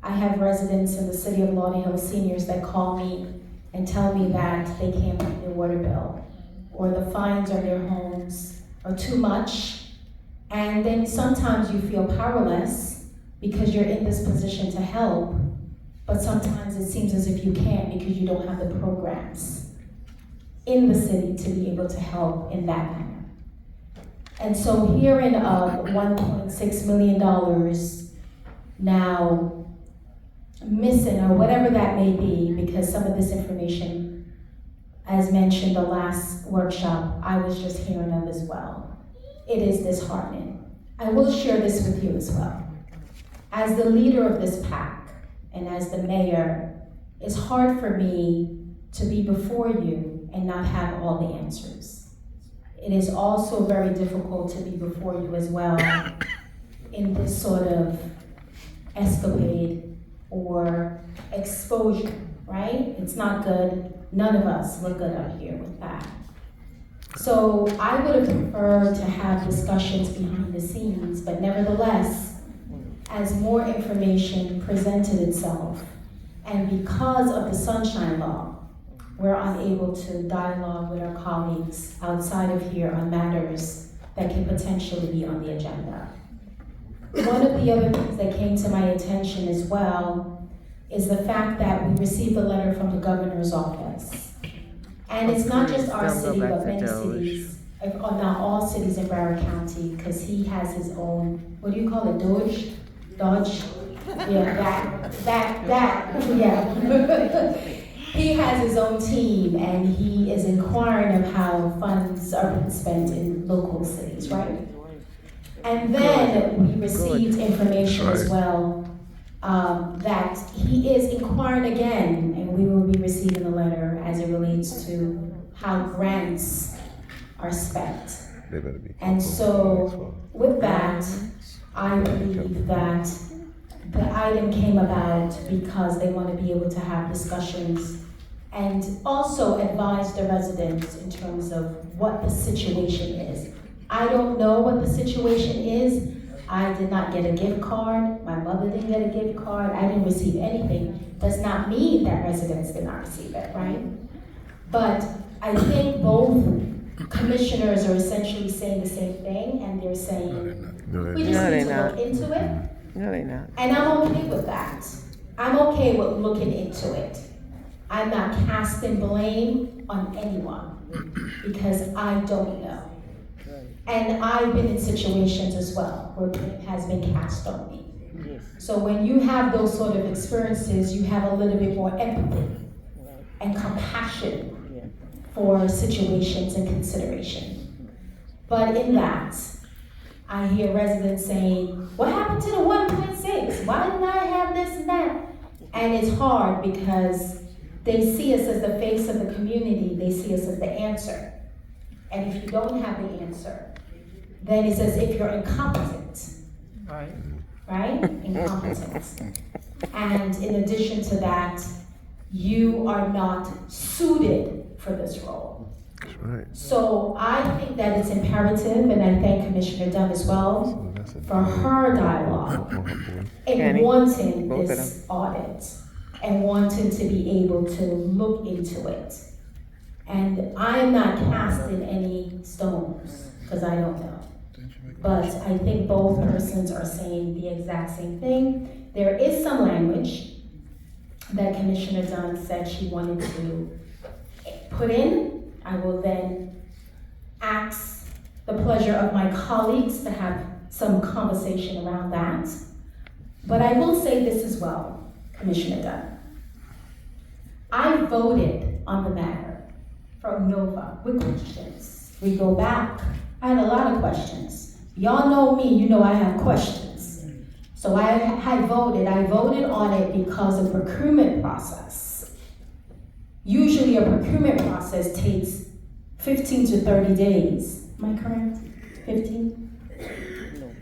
[SPEAKER 1] I have residents in the city of Lauderhill, seniors, that call me and tell me that they can't pay their water bill, or the fines on their homes are too much. And then sometimes you feel powerless because you're in this position to help, but sometimes it seems as if you can't because you don't have the programs in the city to be able to help in that manner. And so hearing of $1.6 million now missing, or whatever that may be, because some of this information, as mentioned the last workshop, I was just hearing of as well. It is disheartening. I will share this with you as well. as the leader of this pack and as the mayor, it's hard for me to be before you and not have all the answers. It is also very difficult to be before you as well in this sort of escapade or exposure, right? It's not good. None of us look good out here with that. So I would have preferred to have discussions behind the scenes, but nevertheless, as more information presented itself, and because of the Sunshine Law, we're unable to dialogue with our colleagues outside of here on matters that can potentially be on the agenda. One of the other things that came to my attention as well is the fact that we received a letter from the governor's office. And it's not just our city, but many cities, not all cities in Broward County, because he has his own, what do you call it, Dodge? Yeah, yeah. He has his own team, and he is inquiring of how funds are being spent in local cities, right? And then we received information as well that he is inquiring again, and we will be receiving a letter as it relates to how grants are spent.
[SPEAKER 10] They better be
[SPEAKER 1] And so with that, I believe that the item came about because they want to be able to have discussions and also advise the residents in terms of what the situation is. I don't know what the situation is. I did not get a gift card. My mother didn't get a gift card. I didn't receive anything. Does not mean that residents did not receive it, right? But I think both commissioners are essentially saying the same thing, and they're saying, we just need to look into it.
[SPEAKER 7] No, they're not.
[SPEAKER 1] And I'm okay with that. I'm okay with looking into it. I'm not casting blame on anyone because I don't know. And I've been in situations as well where blame has been cast on me. So when you have those sort of experiences, you have a little bit more empathy and compassion for situations and consideration. But in that, I hear residents saying, what happened to the 1.6? Why didn't I have this and that? And it's hard because they see us as the face of the community. They see us as the answer. And if you don't have the answer, then it's as if you're incompetent.
[SPEAKER 7] Right.
[SPEAKER 1] Right? Incompetent. And in addition to that, you are not suited for this role.
[SPEAKER 10] That's right.
[SPEAKER 1] So I think that it's imperative, and I thank Commissioner Dunn as well for her dialogue in
[SPEAKER 7] Kenny,
[SPEAKER 1] wanting
[SPEAKER 7] both of
[SPEAKER 1] this audit and wanting to be able to look into it. And I am not casting any stones, because I don't know. But I think both persons are saying the exact same thing. There is some language that Commissioner Dunn said she wanted to put in. I will then ask the pleasure of my colleagues to have some conversation around that. But I will say this as well, Commissioner Dunn. I voted on the matter from NOVA with questions. We go back, I had a lot of questions. Y'all know me, you know I have questions. So I voted on it because of procurement process. Usually a procurement process takes 15 to 30 days. Am I correct? 15?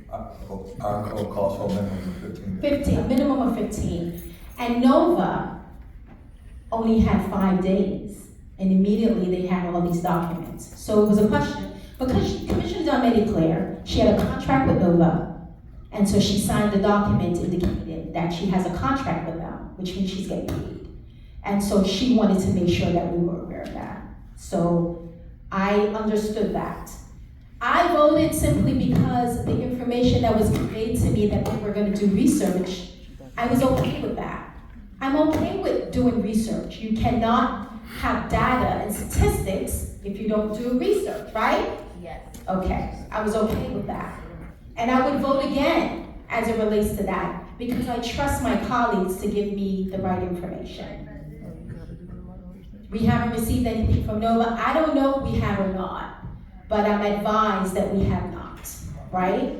[SPEAKER 9] Our code calls for a minimum of 15 days.
[SPEAKER 1] 15, minimum of 15. And NOVA only had 5 days. And immediately they had all these documents. So it was a question. Because Commissioner Dunn made it clear, she had a contract with NOVA, and so she signed the document indicating that she has a contract with them, which means she's getting paid. And so she wanted to make sure that we were aware of that. So I understood that. I voted simply because the information that was conveyed to me that we were going to do research, I was okay with that. I'm okay with doing research. You cannot have data and statistics if you don't do research, right?
[SPEAKER 5] Yes.
[SPEAKER 1] Okay, I was okay with that. And I would vote again as it relates to that because I trust my colleagues to give me the right information. We haven't received anything from NOVA. I don't know if we have or not, but I'm advised that we have not, right?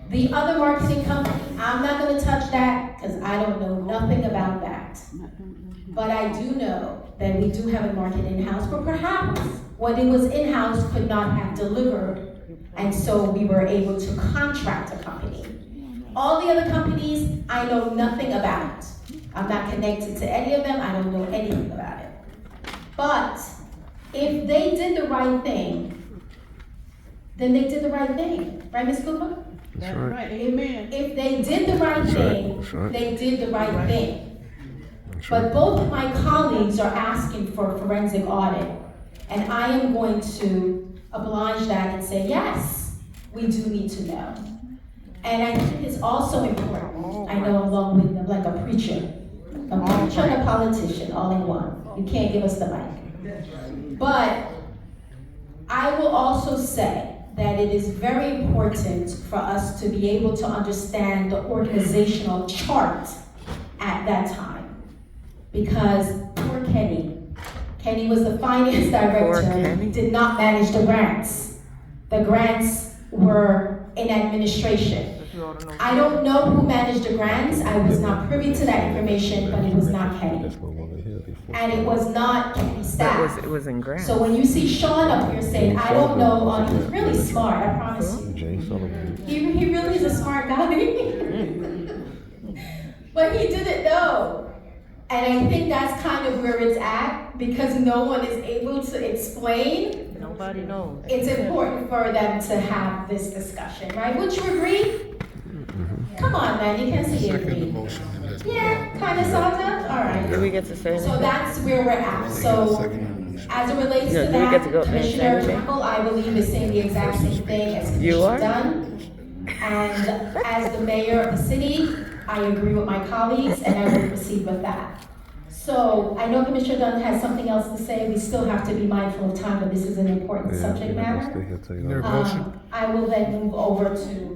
[SPEAKER 1] The other marketing company, I'm not gonna touch that, because I don't know nothing about that. But I do know that we do have a market in-house, but perhaps what it was in-house could not have delivered, and so we were able to contract a company. All the other companies, I know nothing about. I'm not connected to any of them, I don't know anything about it. But if they did the right thing, then they did the right thing, right, Ms. Cooper?
[SPEAKER 10] That's right.
[SPEAKER 7] Amen.
[SPEAKER 1] If they did the right
[SPEAKER 10] That's right,
[SPEAKER 1] thing,
[SPEAKER 10] that's right.
[SPEAKER 1] they did the right thing.
[SPEAKER 10] That's
[SPEAKER 1] But
[SPEAKER 10] right.
[SPEAKER 1] both of my colleagues are asking for a forensic audit, and I am going to oblige that and say, yes, we do need to know. And I think it's also important, I know along with them, like a preacher and a politician, all in one. You can't give us the mic. But I will also say that it is very important for us to be able to understand the organizational chart at that time. Because poor Kenny was the finance director, did not manage the grants. The grants were in administration. I don't know who managed the grants. I was not privy to that information, but it was not Kenny.
[SPEAKER 10] That's what one of his.
[SPEAKER 1] And it was not Kenny's staff.
[SPEAKER 7] It was in Grant.
[SPEAKER 1] So when you see Sean up here saying, I don't know, he's really smart, I promise you.
[SPEAKER 10] James Sullivan.
[SPEAKER 1] He really is a smart guy. But he didn't know. And I think that's kind of where it's at, because no one is able to explain.
[SPEAKER 7] Nobody knows.
[SPEAKER 1] It's important for them to have this discussion, right? Would you agree? Come on, man, you can say you agree. Yeah, kind of, sort of? All right.
[SPEAKER 7] Do we get to say
[SPEAKER 1] So
[SPEAKER 7] anything?
[SPEAKER 1] that's where we're at. So as it relates
[SPEAKER 7] Yeah,
[SPEAKER 1] to
[SPEAKER 7] do we get
[SPEAKER 1] that,
[SPEAKER 7] to go and say
[SPEAKER 1] Commissioner
[SPEAKER 7] anything?
[SPEAKER 1] Campbell, I believe is saying the exact same thing as
[SPEAKER 7] You are?
[SPEAKER 1] Commissioner Dunn. And as the mayor of the city, I agree with my colleagues and I will proceed with that. So I know Commissioner Dunn has something else to say. We still have to be mindful of time, but this is an important subject matter. I will then move over to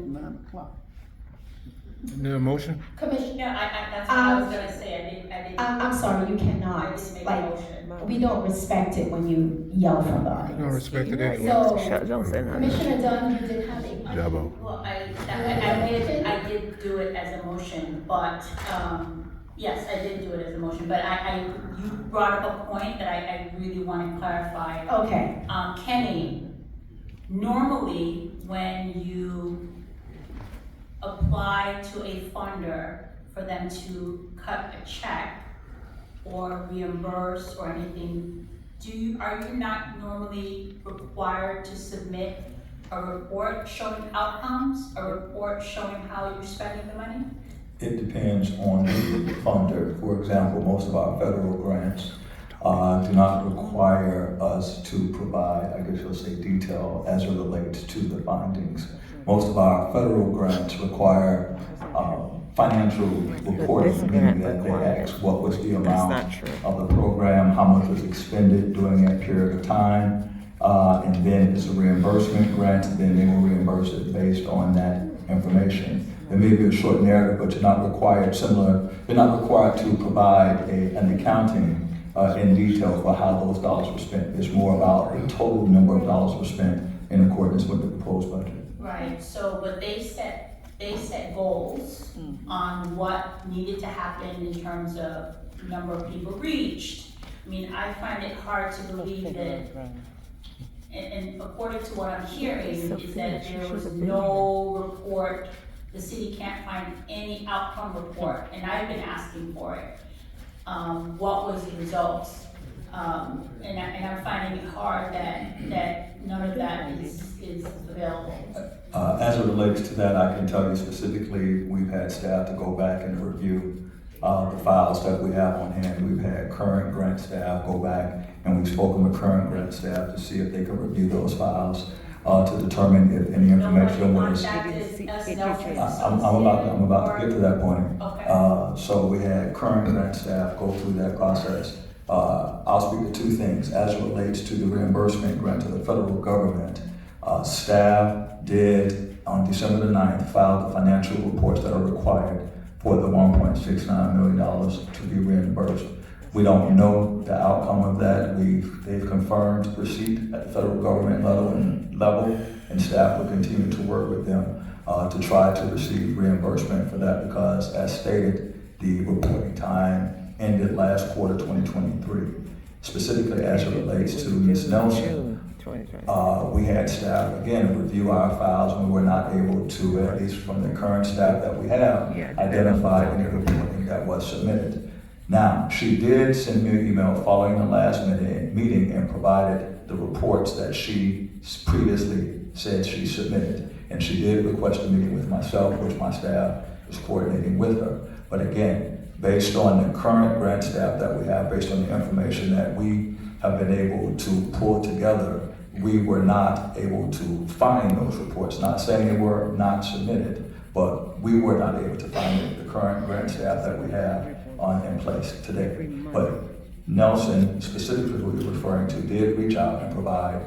[SPEAKER 10] Need a motion?
[SPEAKER 1] Commissioner.
[SPEAKER 2] Yeah, that's what I was gonna say, I didn't.
[SPEAKER 1] I'm sorry, you
[SPEAKER 2] I
[SPEAKER 1] cannot,
[SPEAKER 2] didn't make a
[SPEAKER 1] like,
[SPEAKER 2] motion.
[SPEAKER 1] we don't respect it when you yell from the
[SPEAKER 10] I don't
[SPEAKER 1] audience.
[SPEAKER 10] respect it anyway.
[SPEAKER 1] So,
[SPEAKER 7] Don't say nothing.
[SPEAKER 1] Commissioner Dunn, you did have a.
[SPEAKER 10] Jabbo.
[SPEAKER 2] Well, I did do it as a motion, but, yes, I did do it as a motion, but you brought up a point that I really want to clarify.
[SPEAKER 1] Okay,
[SPEAKER 2] Kenny, normally when you apply to a funder for them to cut a check or reimburse or anything, are you not normally required to submit a report showing outcomes, a report showing how you're spending the money?
[SPEAKER 9] It depends on the funder. For example, most of our federal grants do not require us to provide, I guess you'll say, detail as it relates to the findings. Most of our federal grants require financial reporting, meaning that they ask what was the amount of the program, how much was expended during that period of time, and then it's a reimbursement grant, then they will reimburse it based on that information. There may be a short narrative, but you're not required to provide an accounting in detail for how those dollars were spent. It's more about the total number of dollars were spent in accordance with the proposed budget.
[SPEAKER 2] Right, so, but they set goals on what needed to happen in terms of number of people reached. I mean, I find it hard to believe that, and according to what I'm hearing, is that there was no report, the city can't find any outcome report, and I've been asking for it. What was the results? And I'm finding it hard that none of that is available.
[SPEAKER 9] As it relates to that, I can tell you specifically, we've had staff to go back and review the files that we have on hand. We've had current grant staff go back and we've spoken with current grant staff to see if they can review those files to determine if any information was. I'm about to get to that point.
[SPEAKER 2] Okay.
[SPEAKER 9] So we had current grant staff go through that process. I'll speak to two things. As it relates to the reimbursement grant to the federal government, staff did on December the 9th file the financial reports that are required for the $1.69 million to be reimbursed. We don't know the outcome of that. They've confirmed receipt at the federal government level, and staff will continue to work with them. to try to receive reimbursement for that because, as stated, the reporting time ended last quarter 2023. Specifically as it relates to Ms. Nelson, we had staff, again, review our files, and we were not able to, at least from the current staff that we have, identify any reporting that was submitted. Now, she did send me an email following the last meeting and provided the reports that she previously said she submitted. And she did request a meeting with myself, which my staff is coordinating with her. But again, based on the current grant staff that we have, based on the information that we have been able to pull together, we were not able to find those reports. Not saying they were not submitted, but we were not able to find the current grant staff that we have in place today. But Nelson, specifically who you're referring to, did reach out and provide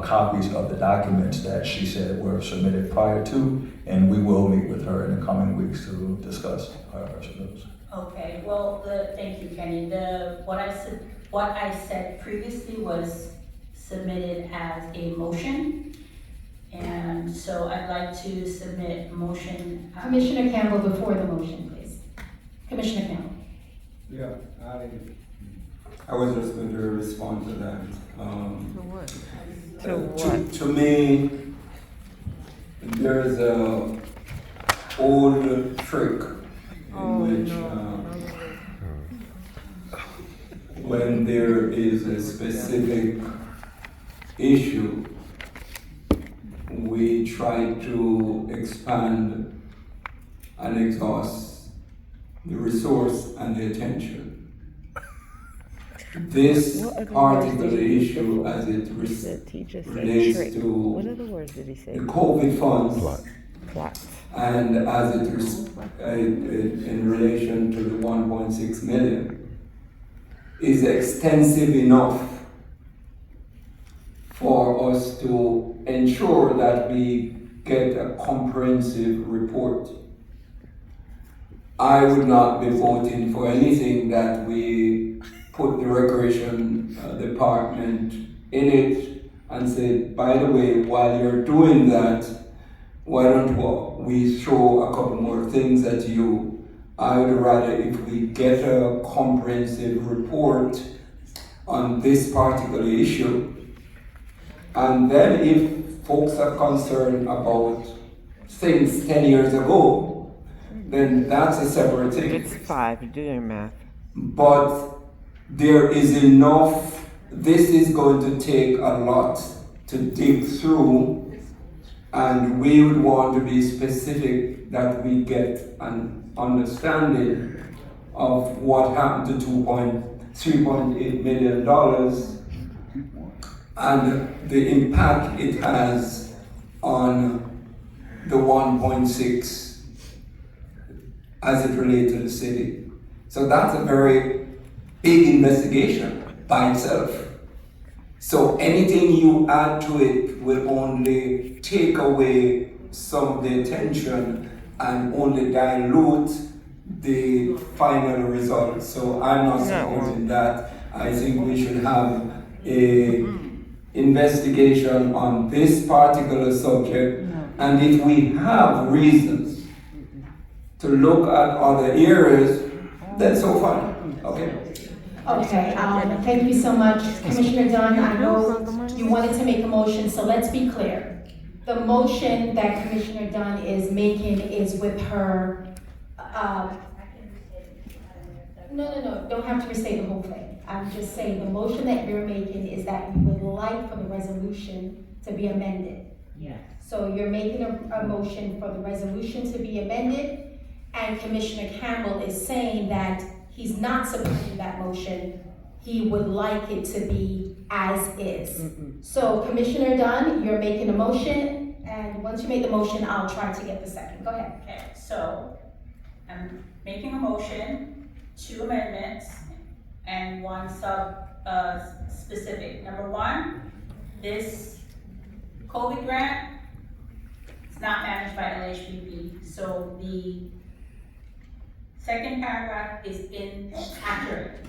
[SPEAKER 9] copies of the documents that she said were submitted prior to, and we will meet with her in the coming weeks to discuss her submittals.
[SPEAKER 2] Okay, well, thank you, Kenny. What I said previously was submitted as a motion. And so I'd like to submit a motion.
[SPEAKER 1] Commissioner Campbell, before the motion, please. Commissioner Campbell.
[SPEAKER 4] Yeah, I was just going to respond to that. To me, there's a old trick in which when there is a specific issue, we try to expand and exhaust the resource and the attention. This particular issue, as it relates to the COVID funds, and as in relation to the 1.6 million, is extensive enough for us to ensure that we get a comprehensive report. I would not be voting for anything that we put the recreation department in it and say, by the way, while you're doing that, why don't we throw a couple more things at you? I would rather if we get a comprehensive report on this particular issue, and then if folks are concerned about things 10 years ago, then that's a separate thing.
[SPEAKER 7] It's 5, you're doing math.
[SPEAKER 4] But there is enough, this is going to take a lot to dig through, and we would want to be specific that we get an understanding of what happened to $3.8 million and the impact it has on the 1.6 as it relates to the city. So that's a very big investigation by itself. So anything you add to it will only take away some of the attention and only dilute the final result. So I'm not supporting that. I think we should have a investigation on this particular subject, and if we have reasons to look at other areas, then so fine. Okay.
[SPEAKER 1] Okay, thank you so much. Commissioner Dunn, I know you wanted to make a motion, so let's be clear. The motion that Commissioner Dunn is making is with her, no, don't have to restate the whole thing. I'm just saying the motion that you're making is that you would like for the resolution to be amended.
[SPEAKER 2] Yeah.
[SPEAKER 1] So you're making a motion for the resolution to be amended, and Commissioner Campbell is saying that he's not supporting that motion. He would like it to be as is. So Commissioner Dunn, you're making a motion, and once you make the motion, I'll try to get the second. Go ahead.
[SPEAKER 2] Okay, so I'm making a motion, 2 amendments, and 1 specific. Number 1, this COVID grant is not managed by LHPP, so the second paragraph is inaccurate.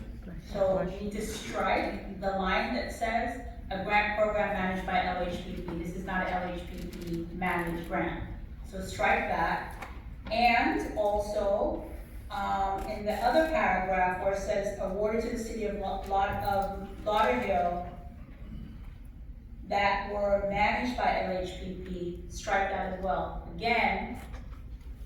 [SPEAKER 2] So we need to strike the line that says a grant program managed by LHPP. This is not an LHPP managed grant. So strike that. And also, in the other paragraph where it says awarded to the city of Lauderhill that were managed by LHPP, strike that as well. Again,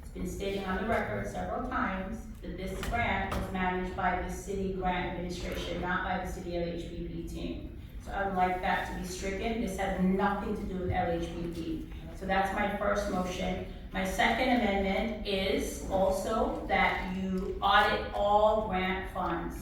[SPEAKER 2] it's been stated on the record several times that this grant was managed by the city grant administration, not by the city LHPP team. So I would like that to be stricken. This has nothing to do with LHPP. So that's my first motion. My second amendment is also that you audit all grant funds.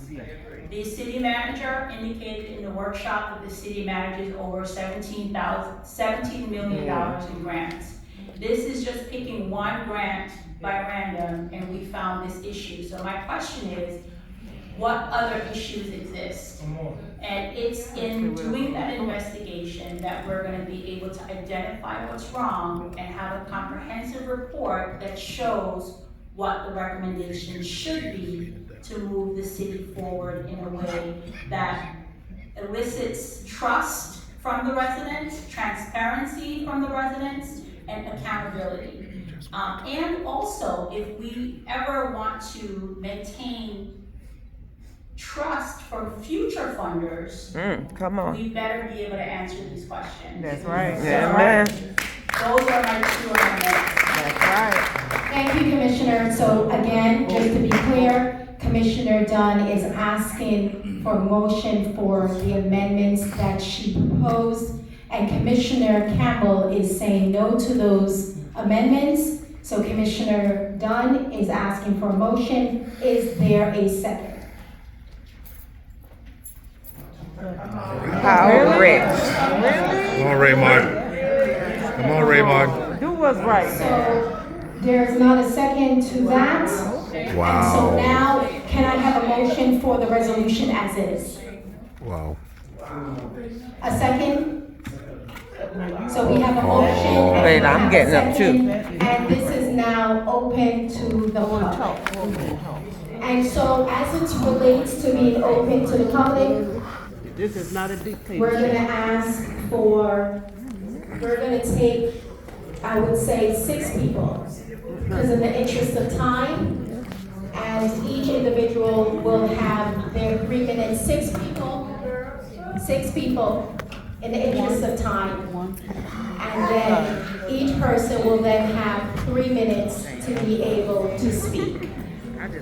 [SPEAKER 2] The city manager indicated in the workshop that the city manages over $17 million in grants. This is just picking one grant by random, and we found this issue. So my question is, what other issues exist? And it's in doing that investigation that we're gonna be able to identify what's wrong and have a comprehensive report that shows what the recommendations should be to move the city forward in a way that elicits trust from the residents, transparency from the residents, and accountability. And also, if we ever want to maintain trust from future funders,
[SPEAKER 7] Come on.
[SPEAKER 2] we better be able to answer these questions.
[SPEAKER 7] That's right.
[SPEAKER 2] So,
[SPEAKER 7] Amen.
[SPEAKER 2] those are my 2 amendments.
[SPEAKER 7] That's right.
[SPEAKER 1] Thank you, Commissioner. So again, just to be clear, Commissioner Dunn is asking for motion for the amendments that she proposed, and Commissioner Campbell is saying no to those amendments. So Commissioner Dunn is asking for a motion. Is there a second?
[SPEAKER 7] How rich.
[SPEAKER 10] Come on, Raymond. Come on, Raymond.
[SPEAKER 7] Do what's right.
[SPEAKER 1] So there's not a second to that.
[SPEAKER 10] Wow.
[SPEAKER 1] And so now, can I have a motion for the resolution as is?
[SPEAKER 10] Wow.
[SPEAKER 1] A second? So we have a motion. and
[SPEAKER 7] Wait,
[SPEAKER 1] we
[SPEAKER 7] I'm
[SPEAKER 1] have a
[SPEAKER 7] getting up too.
[SPEAKER 1] second, And this is now open to the public. And so as it relates to being open to the public,
[SPEAKER 7] This is not a dictatorship.
[SPEAKER 1] we're gonna take, I would say, 6 people. Because in the interest of time, and each individual will have their 3 minutes, 6 people in the interest of time. And then each person will then have 3 minutes to be able to speak.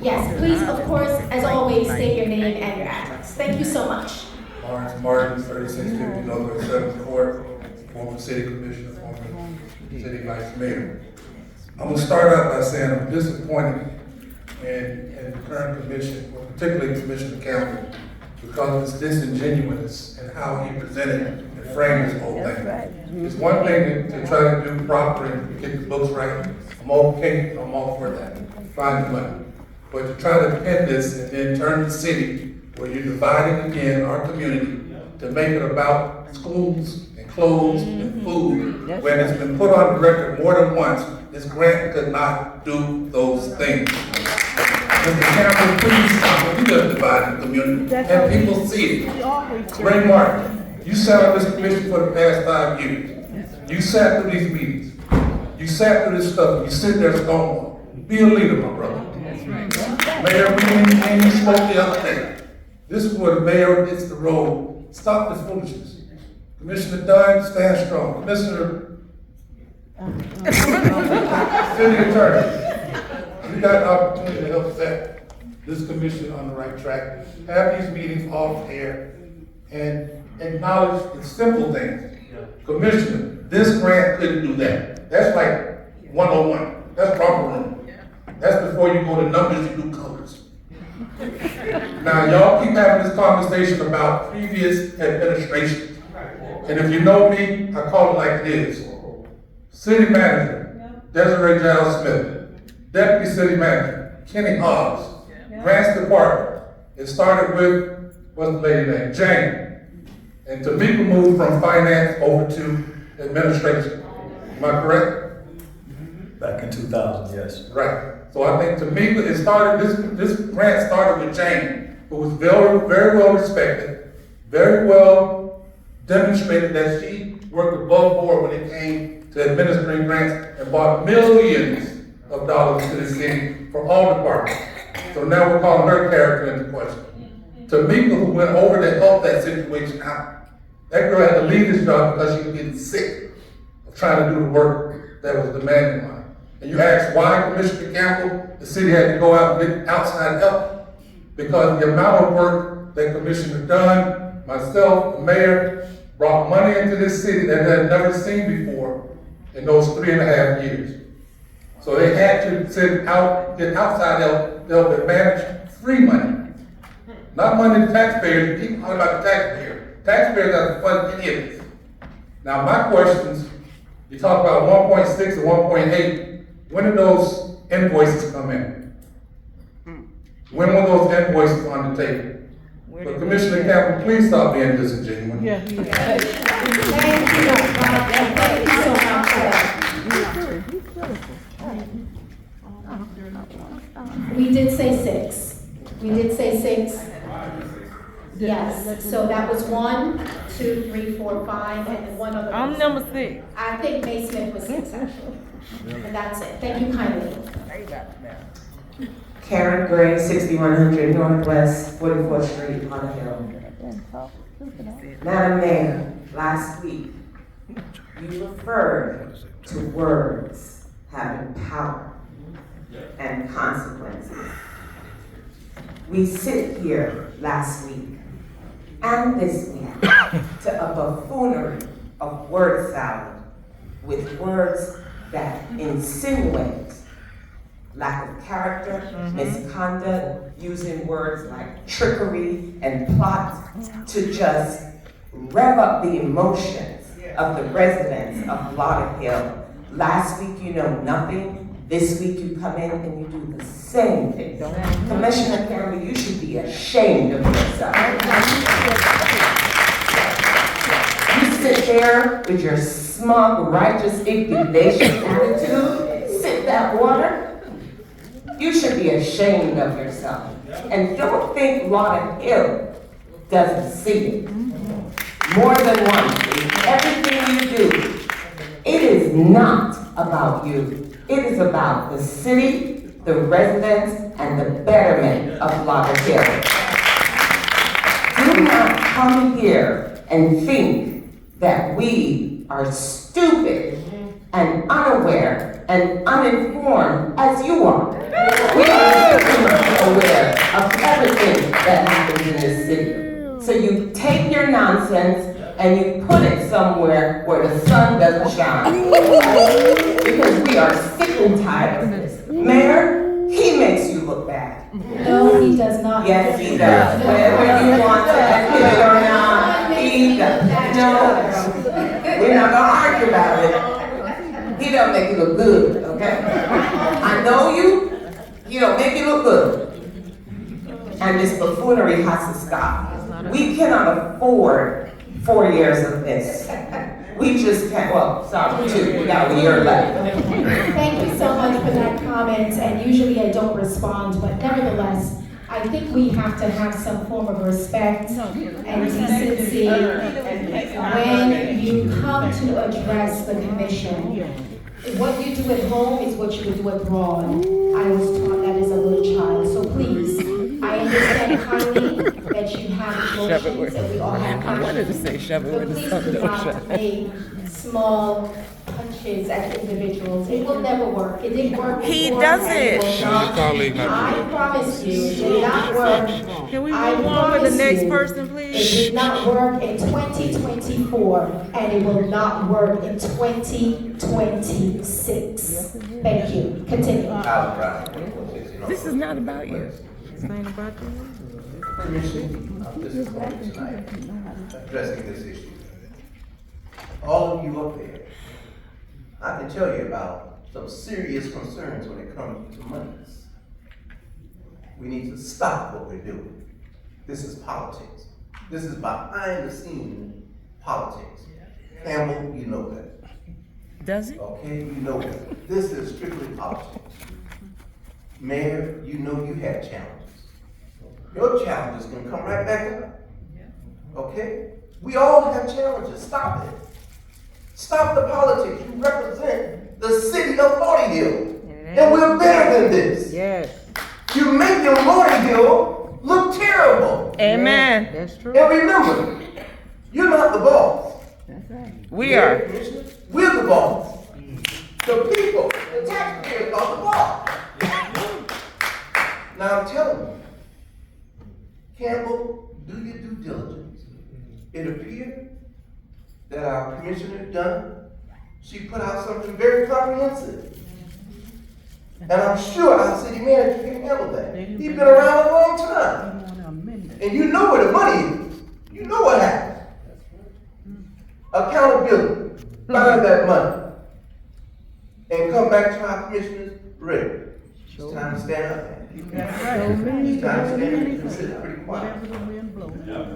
[SPEAKER 1] Yes, please, of course, as always, state your name and your address. Thank you so much.
[SPEAKER 11] Lawrence Martin, 3650 Northwest 7th Court, former city commissioner, former city vice mayor. I'm gonna start out by saying I'm disappointed in the current commission, particularly Commissioner Campbell, because of his disingenuous and how he presented and framed this whole thing. It's one thing to try to do proper and get the books right. I'm okay, I'm all for that, find the money. But to try to pin this and then turn the city, where you're dividing again our community, to make it about schools and clothes and food, when it's been put on the record more than once, this grant could not do those things. Mr. Campbell, please stop. You just divide the community, and people see it. Ray Martin, you sat on this commission for the past 5 years. You sat through these meetings. You sat through this stuff. You sit there stonewall. Be a leader, my brother. Mayor, we spoke the other day. This is where the mayor hits the road. Stop this foolishness. Commissioner Dunn, stand strong. Commissioner, city attorney, you got an opportunity to help set this commission on the right track. Have these meetings off air and acknowledge the simple things. Commissioner, this grant couldn't do that. That's like 101. That's proper room. That's before you go to numbers, you do colors. Now, y'all keep having this conversation about previous administrations. And if you know me, I call it like it is. City manager, Desiree Giles Smith. Deputy city manager, Kenny Hobbs. Grants department, it started with, what's the lady name? Jane. And Tamika moved from finance over to administration. Am I correct?
[SPEAKER 9] Back in 2000, yes.
[SPEAKER 11] Right. So I think Tamika, this grant started with Jane, who was very, very well respected, very well demonstrated that she worked above board when it came to administering grants and brought millions of dollars to the city for all departments. So now we're calling her character into question. Tamika, who went over to help that situation out, that girl had to leave this job because she was getting sick of trying to do the work that was demanding money. And you ask why, Commissioner Campbell, the city had to go out and get outside help? Because the amount of work that Commissioner Dunn, myself, the mayor, brought money into this city that they had never seen before in those 3.5 years. So they had to get outside help and manage free money. Not money to taxpayers. You keep talking about the taxpayer. Taxpayers have to fund any of this. Now my questions, you talk about 1.6 and 1.8. When did those invoices come in? When were those invoices on the table? But Commissioner Campbell, please stop being disingenuous.
[SPEAKER 7] Yeah.
[SPEAKER 1] Thank you. Thank you so much for that. We did say 6. We did say 6. Yes, so that was 1, 2, 3, 4, 5, and then one other.
[SPEAKER 7] I'm number 6.
[SPEAKER 1] I think May Smith was 6 actually. And that's it. Thank you kindly.
[SPEAKER 12] Karen Gray, 6100 Northwest 44th Street, Lauderhill. Madam Mayor, last week, you referred to words having power and consequences. We sit here last week and this week to a buffoonery of word salad with words that insinuate lack of character, misconduct, using words like trickery and plot to just rev up the emotions of the residents of Lauderhill. Last week you know nothing. This week you come in and you do the same thing. Commissioner Campbell, you should be ashamed of yourself. You sit there with your smug, righteous indignation attitude, sip that water. You should be ashamed of yourself. And don't think Lauderhill doesn't see it. More than once, in everything you do, it is not about you. It is about the city, the residents, and the betterment of Lauderhill. Do not come here and think that we are stupid and unaware and uninformed as you are. We are aware of everything that happens in this city. So you take your nonsense and you put it somewhere where the sun doesn't shine. Because we are sick and tired of this. Mayor, he makes you look bad.
[SPEAKER 1] No, he does not.
[SPEAKER 12] Yes, he does. Whether you want to admit it or not, he does. No, we're not gonna argue about it. He don't make you look good, okay? I know you don't make you look good. And this buffoonery has to stop. We cannot afford 4 years of this. We just can't, well, sorry, 2, we got a year left.
[SPEAKER 1] Thank you so much for that comment, and usually I don't respond, but nevertheless, I think we have to have some form of respect and decency when you come to address the commission. What you do at home is what you would do abroad. I was taught that as a little child, so please, I understand kindly that you have emotions and we all have passions.
[SPEAKER 7] I wanted to say shove it
[SPEAKER 1] But
[SPEAKER 7] with
[SPEAKER 1] please
[SPEAKER 7] the sun,
[SPEAKER 1] do
[SPEAKER 7] don't
[SPEAKER 1] not
[SPEAKER 7] shove.
[SPEAKER 1] make small punches at individuals. It will never work. It didn't work before.
[SPEAKER 7] He does
[SPEAKER 1] and
[SPEAKER 7] it.
[SPEAKER 1] will not. I promise you, it did not work.
[SPEAKER 7] Can we
[SPEAKER 1] I
[SPEAKER 7] move on with the
[SPEAKER 1] promise
[SPEAKER 7] next
[SPEAKER 1] you,
[SPEAKER 7] person,
[SPEAKER 1] It
[SPEAKER 7] please?
[SPEAKER 1] did not work in 2024, and it will not work in 2026. Thank you. Continue.
[SPEAKER 7] This is not about you. This ain't about you.
[SPEAKER 8] Permission of this authority tonight, addressing this issue. All of you up there, I can tell you about some serious concerns when it comes to monies. We need to stop what we're doing. This is politics. This is behind the scenes politics. Campbell, you know that.
[SPEAKER 7] Does it?
[SPEAKER 8] Okay, you know that. This is strictly politics. Mayor, you know you have challenges. Your challenges can come right back up. Okay? We all have challenges. Stop it.
[SPEAKER 13] Stop the politics. You represent the city of Lauderhill. And we're better than this.
[SPEAKER 7] Yes.
[SPEAKER 13] You're making Lauderhill look terrible.
[SPEAKER 7] Amen. That's true.
[SPEAKER 13] And remember, you're not the boss.
[SPEAKER 7] That's right. We are.
[SPEAKER 13] We're the boss. The people, the taxpayers are the boss. Now I'm telling you, Campbell, do your due diligence. It appeared that our commissioner Dunn, she put out something very comprehensive. And I'm sure our city manager can handle that. He's been around a long time. And you know where the money is. You know what happened. Accountability. Find that money. And come back to our commissioners ready. It's time to stand up. It's time to stand up and sit pretty quiet.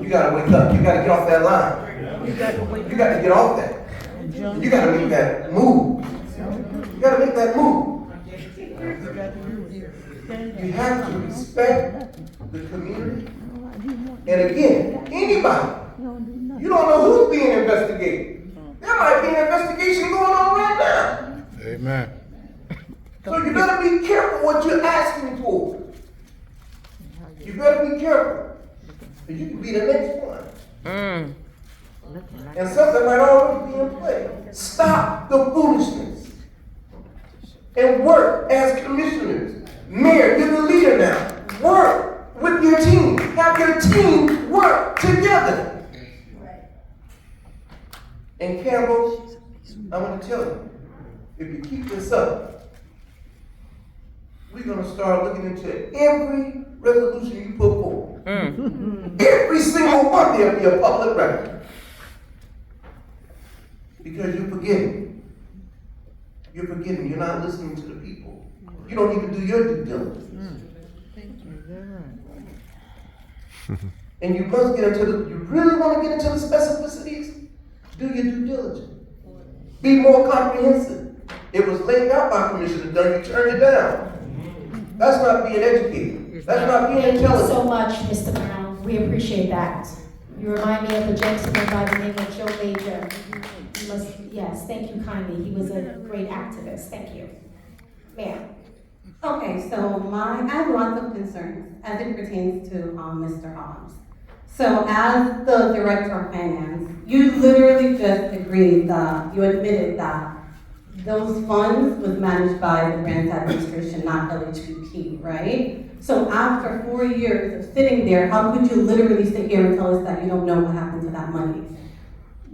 [SPEAKER 13] You gotta wake up. You gotta get off that line. You got to get off that. You gotta make that move. You gotta make that move. You have to respect the community. And again, anybody, you don't know who's being investigated. There might be an investigation going on right now.
[SPEAKER 10] Amen.
[SPEAKER 13] So you better be careful what you're asking for. You better be careful. Because you can be the next one. And something might already be in play. Stop the foolishness. And work as commissioners. Mayor, you're the leader now. Work with your team. Have your team work together. And Campbell, I'm going to tell you, if you keep this up, we're going to start looking into every resolution you put forward. Every single one, there'll be a public record. Because you're forgetting. You're forgetting. You're not listening to the people. You don't even do your due diligence. And you must get into the, you really want to get into the specificities? Do your due diligence. Be more comprehensive. It was laid out by Commissioner Dunn, you turned it down. That's not being educated. That's not being
[SPEAKER 1] Thank
[SPEAKER 13] intelligent.
[SPEAKER 1] you so much, Mr. Brown. We appreciate that. You remind me of a gentleman by the name of Joe Major. You must, yes, thank you kindly. He was a great activist. Thank you. Ma'am.
[SPEAKER 14] Okay, so I have lots of concerns as it pertains to Mr. Hobbs. So as the Director of Finance, you literally just agreed that, you admitted that those funds was managed by the Grants Administration, not LHPP, right? So after 4 years of sitting there, how could you literally sit here and tell us that you don't know what happened to that money?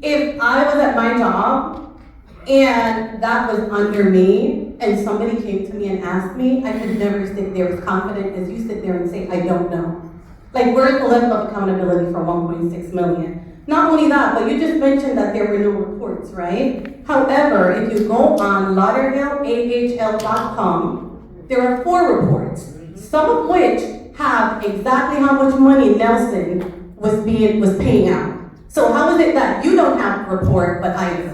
[SPEAKER 14] If I was at my job and that was under me and somebody came to me and asked me, I could never sit there as confident as you sit there and say, I don't know. Like, where's the level of accountability for 1.6 million? Not only that, but you just mentioned that there were no reports, right? However, if you go on Lauderhill, AHL.com, there are 4 reports, some of which have exactly how much money Nelson was paying out. So how is it that you don't have a report, but I do?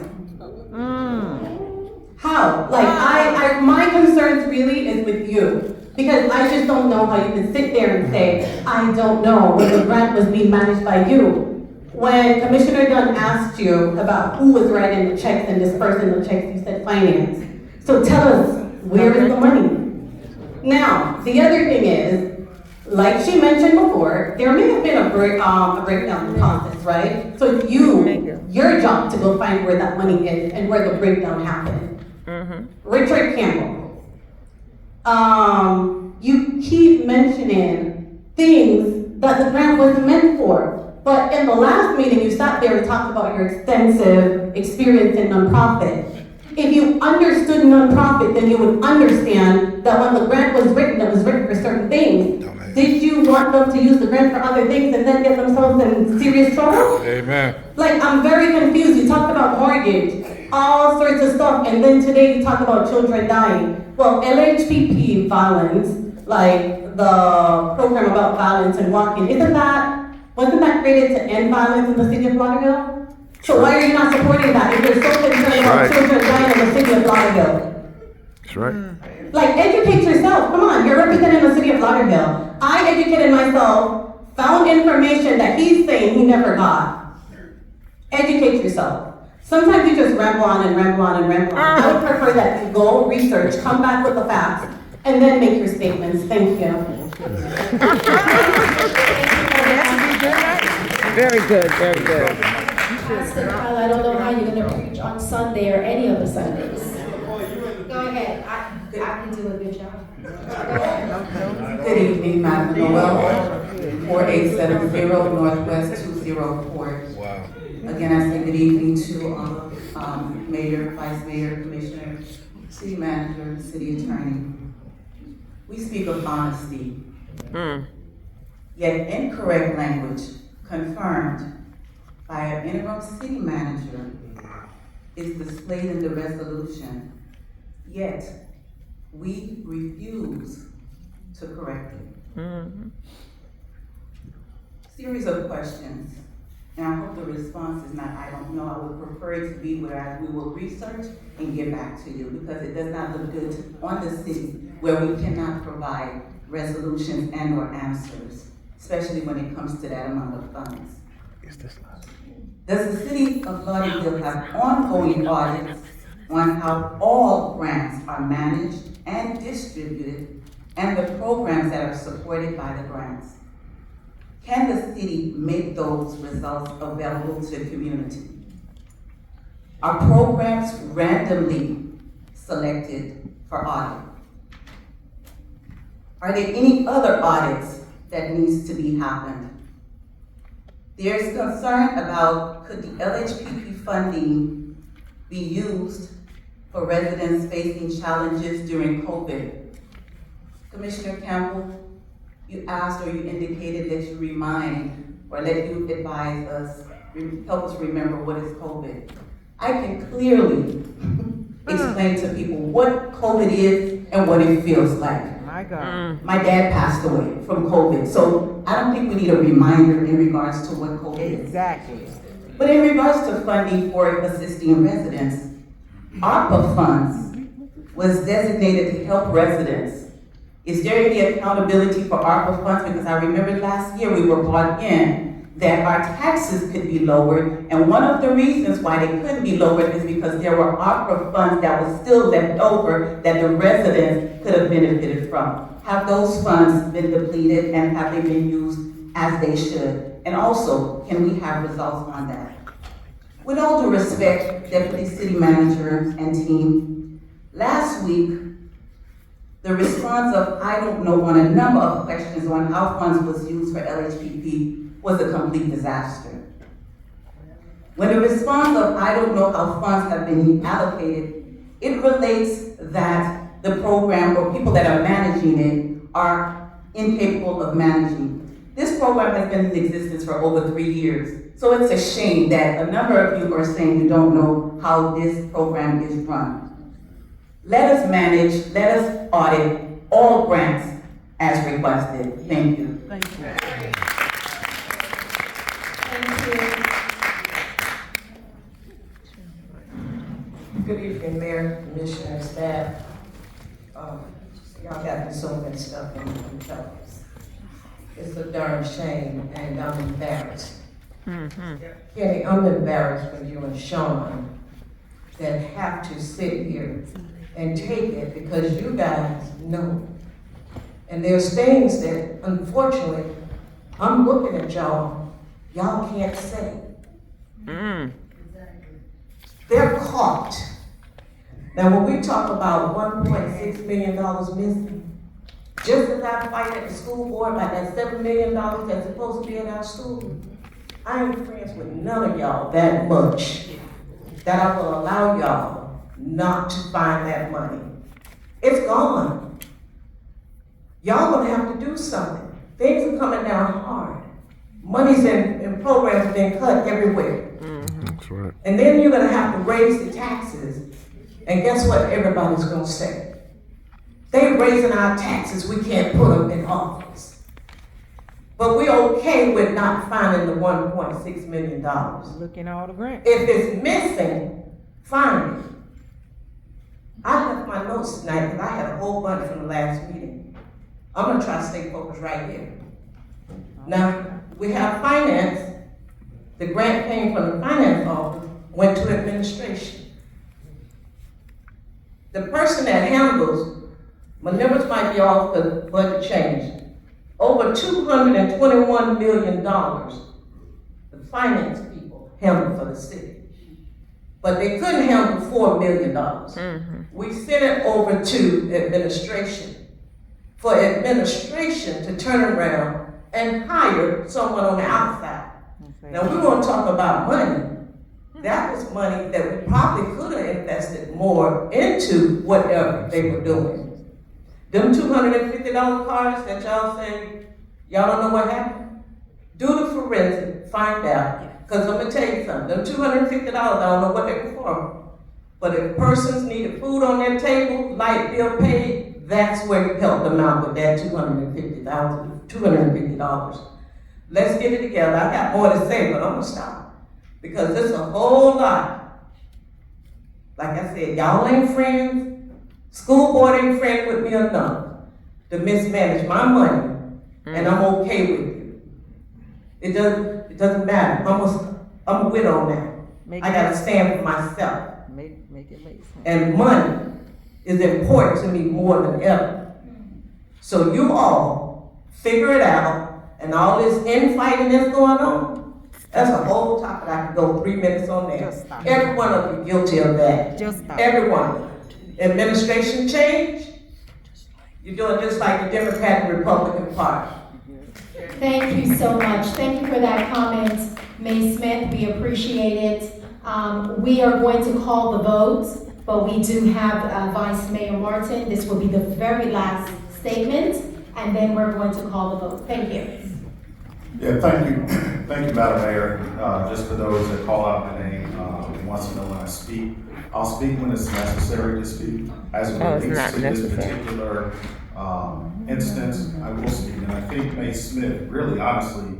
[SPEAKER 14] How? Like, my concerns really is with you. Because I just don't know how you can sit there and say, I don't know when the grant was being managed by you. When Commissioner Dunn asked you about who was writing the checks and dispersing the checks, you said finance. So tell us, where is the money? Now, the other thing is, like she mentioned before, there may have been a breakdown in the process, right? So it's your job to go find where that money is and where the breakdown happened. Richard Campbell. You keep mentioning things that the grant wasn't meant for. But in the last meeting, you sat there and talked about your extensive experience in nonprofit. If you understood nonprofit, then you would understand that when the grant was written, it was written for certain things. Did you want them to use the grant for other things and then get themselves in serious trouble?
[SPEAKER 10] Amen.
[SPEAKER 14] Like, I'm very confused. You talked about mortgage, all sorts of stuff, and then today you talk about children dying. Well, LHPP violence, like the program about violence and walking, wasn't that created to end violence in the city of Lauderhill? So why are you not supporting that if you're so concerned about children dying in the city of Lauderhill?
[SPEAKER 10] That's right.
[SPEAKER 14] Like, educate yourself. Come on, you're representing the city of Lauderhill. I educated myself, found information that he's saying he never got. Educate yourself. Sometimes you just ramble on and ramble on and ramble on. I would prefer that you go, research, come back with the facts, and then make your statements. Thank you.
[SPEAKER 7] Very good, very good.
[SPEAKER 1] Pastor Kyle, I don't know how you're gonna preach on Sunday or any other Sundays. Go ahead, I can do a good job.
[SPEAKER 12] Good evening, Madam Noel, 4870 Northwest 204.
[SPEAKER 10] Wow.
[SPEAKER 12] Again, I say good evening to Mayor, Vice Mayor, Commissioner, City Manager, City Attorney. We speak of honesty, yet incorrect language confirmed by an interim city manager is displayed in the resolution, yet we refuse to correct it. Series of questions, and I hope the response is not, I don't know. I would prefer it to be whereas we will research and get back to you, because it does not look good on the city where we cannot provide resolutions and or answers, especially when it comes to that amount of funds. Does the city of Lauderhill have ongoing audits on how all grants are managed and distributed and the programs that are supported by the grants? Can the city make those results available to the community? Are programs randomly selected for audit? Are there any other audits that needs to be happened? There's concern about could the LHPP funding be used for residents facing challenges during COVID? Commissioner Campbell, you asked or you indicated that you remind or that you advise us, help us remember what is COVID. I can clearly explain to people what COVID is and what it feels like.
[SPEAKER 7] My God.
[SPEAKER 12] My dad passed away from COVID, so I don't think we need a reminder in regards to what COVID is.
[SPEAKER 7] Exactly.
[SPEAKER 12] But in regards to funding for assisting residents, ARPA funds was designated to help residents. Is there any accountability for ARPA funds? Because I remember last year we were brought in that our taxes could be lowered, and one of the reasons why they couldn't be lowered is because there were ARPA funds that were still left over that the residents could have benefited from. Have those funds been depleted and have they been used as they should? And also, can we have results on that? With all due respect, Deputy City Manager and team, last week, the response of I don't know on a number of questions on how funds was used for LHPP was a complete disaster. When the response of I don't know how funds have been allocated, it relates that the program or people that are managing it are incapable of managing. This program has been in existence for over 3 years. So it's a shame that a number of you are saying you don't know how this program is run. Let us manage, let us audit all grants as requested. Thank you.
[SPEAKER 7] Thank you.
[SPEAKER 5] Good evening, Mayor, Commissioner, staff. Y'all got me so much stuff in the fellows. It's a darn shame, and I'm embarrassed. Kenny, I'm embarrassed for you and Sean that have to sit here and take it because you guys know. And there's things that, unfortunately, I'm looking at y'all can't say. They're caught. Now, when we talk about $1.6 million missing, just as I fight at the school board about that $7 million that's supposed to be in our school, I ain't friends with none of y'all that much that I will allow y'all not to find that money. It's gone. Y'all gonna have to do something. Things are coming down hard. Money's in programs have been cut everywhere.
[SPEAKER 10] That's right.
[SPEAKER 5] And then you're gonna have to raise the taxes. And guess what everybody's gonna say? They're raising our taxes, we can't put them in office. But we're okay with not finding the $1.6 million.
[SPEAKER 7] Looking at all the grants.
[SPEAKER 5] If it's missing, find it. I left my notes tonight because I had a whole bunch from the last meeting. I'm gonna try to stay focused right here. Now, we have finance. The grant came from the finance office,
[SPEAKER 12] went to administration. The person that handles, my numbers might be off, the budget changed, over $221 million, the finance people handled for the city. But they couldn't handle $4 million. We sent it over to administration for administration to turn around and hire someone on the outside. Now, we want to talk about money. That was money that we probably could have invested more into whatever they were doing. Them $250 cars that y'all say, y'all don't know what happened? Do the forensic, find out. Because I'm going to tell you something, them $250, I don't know what they were for. But if persons needed food on their table, light bill paid, that's where you help them out with that $250. Let's get it together. I got more to say, but I'm going to stop. Because there's a whole lot. Like I said, y'all ain't friends. School board ain't friends with me enough to mismanage my money, and I'm okay with it. It doesn't matter. I'm a widow now. I gotta stand for myself.
[SPEAKER 7] Make it make sense.
[SPEAKER 12] And money is important to me more than ever. So you all figure it out, and all this infighting that's going on, that's a whole topic. I could go 3 minutes on that. Every one of you guilty of that. Every one. Administration change, you're doing just like the Democrat and Republican Party.
[SPEAKER 1] Thank you so much. Thank you for that comment, Ms. Smith. We appreciate it. We are going to call the vote, but we do have Vice Mayor Martin. This will be the very last statement, and then we're going to call the vote. Thank you.
[SPEAKER 15] Yeah, thank you. Thank you, Madam Mayor. Just for those that call out my name, wants to know when I speak. I'll speak when it's necessary to speak. As it relates to this particular instance, I will speak. And I think Ms. Smith really honestly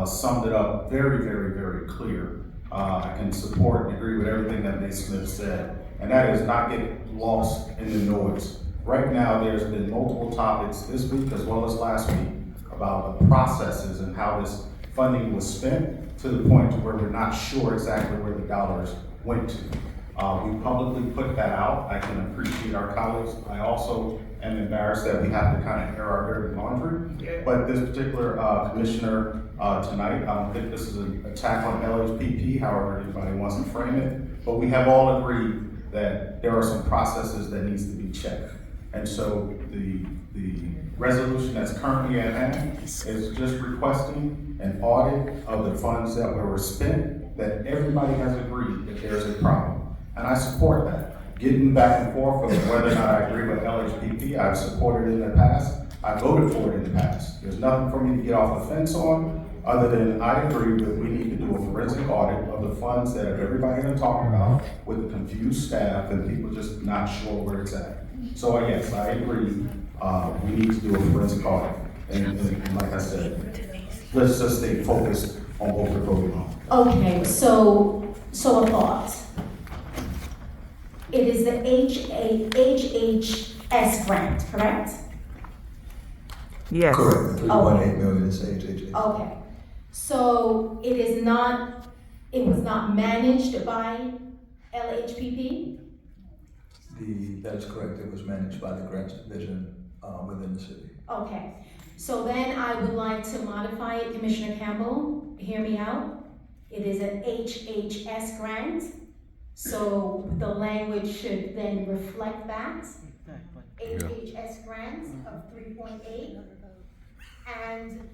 [SPEAKER 15] summed it up very, very, very clear. I can support and agree with everything that Ms. Smith said. And that is not get lost in the noise. Right now, there's been multiple topics this week as well as last week about the processes and how this funding was spent to the point to where we're not sure exactly where the dollars went to. We publicly put that out. I can appreciate our colleagues. I also am embarrassed that we have to kind of air our dirty laundry. But this particular commissioner tonight, I don't think this is an attack on LHPP, however anybody wants to frame it. But we have all agreed that there are some processes that needs to be checked. And so the resolution that's currently at hand is just requesting an audit of the funds that were spent, that everybody has agreed that there's a problem. And I support that. Getting back and forth of whether or not I agree with LHPP, I've supported it in the past. I voted for it in the past. There's nothing for me to get off the fence on, other than I agree that we need to do a forensic audit of the funds that everybody been talking about with the confused staff and people just not sure where it's at. So yes, I agree. We need to do a forensic audit. And like I said, let's just stay focused on what we're voting on.
[SPEAKER 1] Okay, so a thought. It is the HHS grant, correct?
[SPEAKER 7] Yes.
[SPEAKER 9] Correct. 3.8 million is HHS.
[SPEAKER 1] Okay, so it was not managed by LHPP?
[SPEAKER 9] That is correct. It was managed by the grants division within the city.
[SPEAKER 1] Okay, so then I would like to modify it, Commissioner Campbell, hear me out. It is an HHS grant, so the language should then reflect that. HHS grant of 3.8 and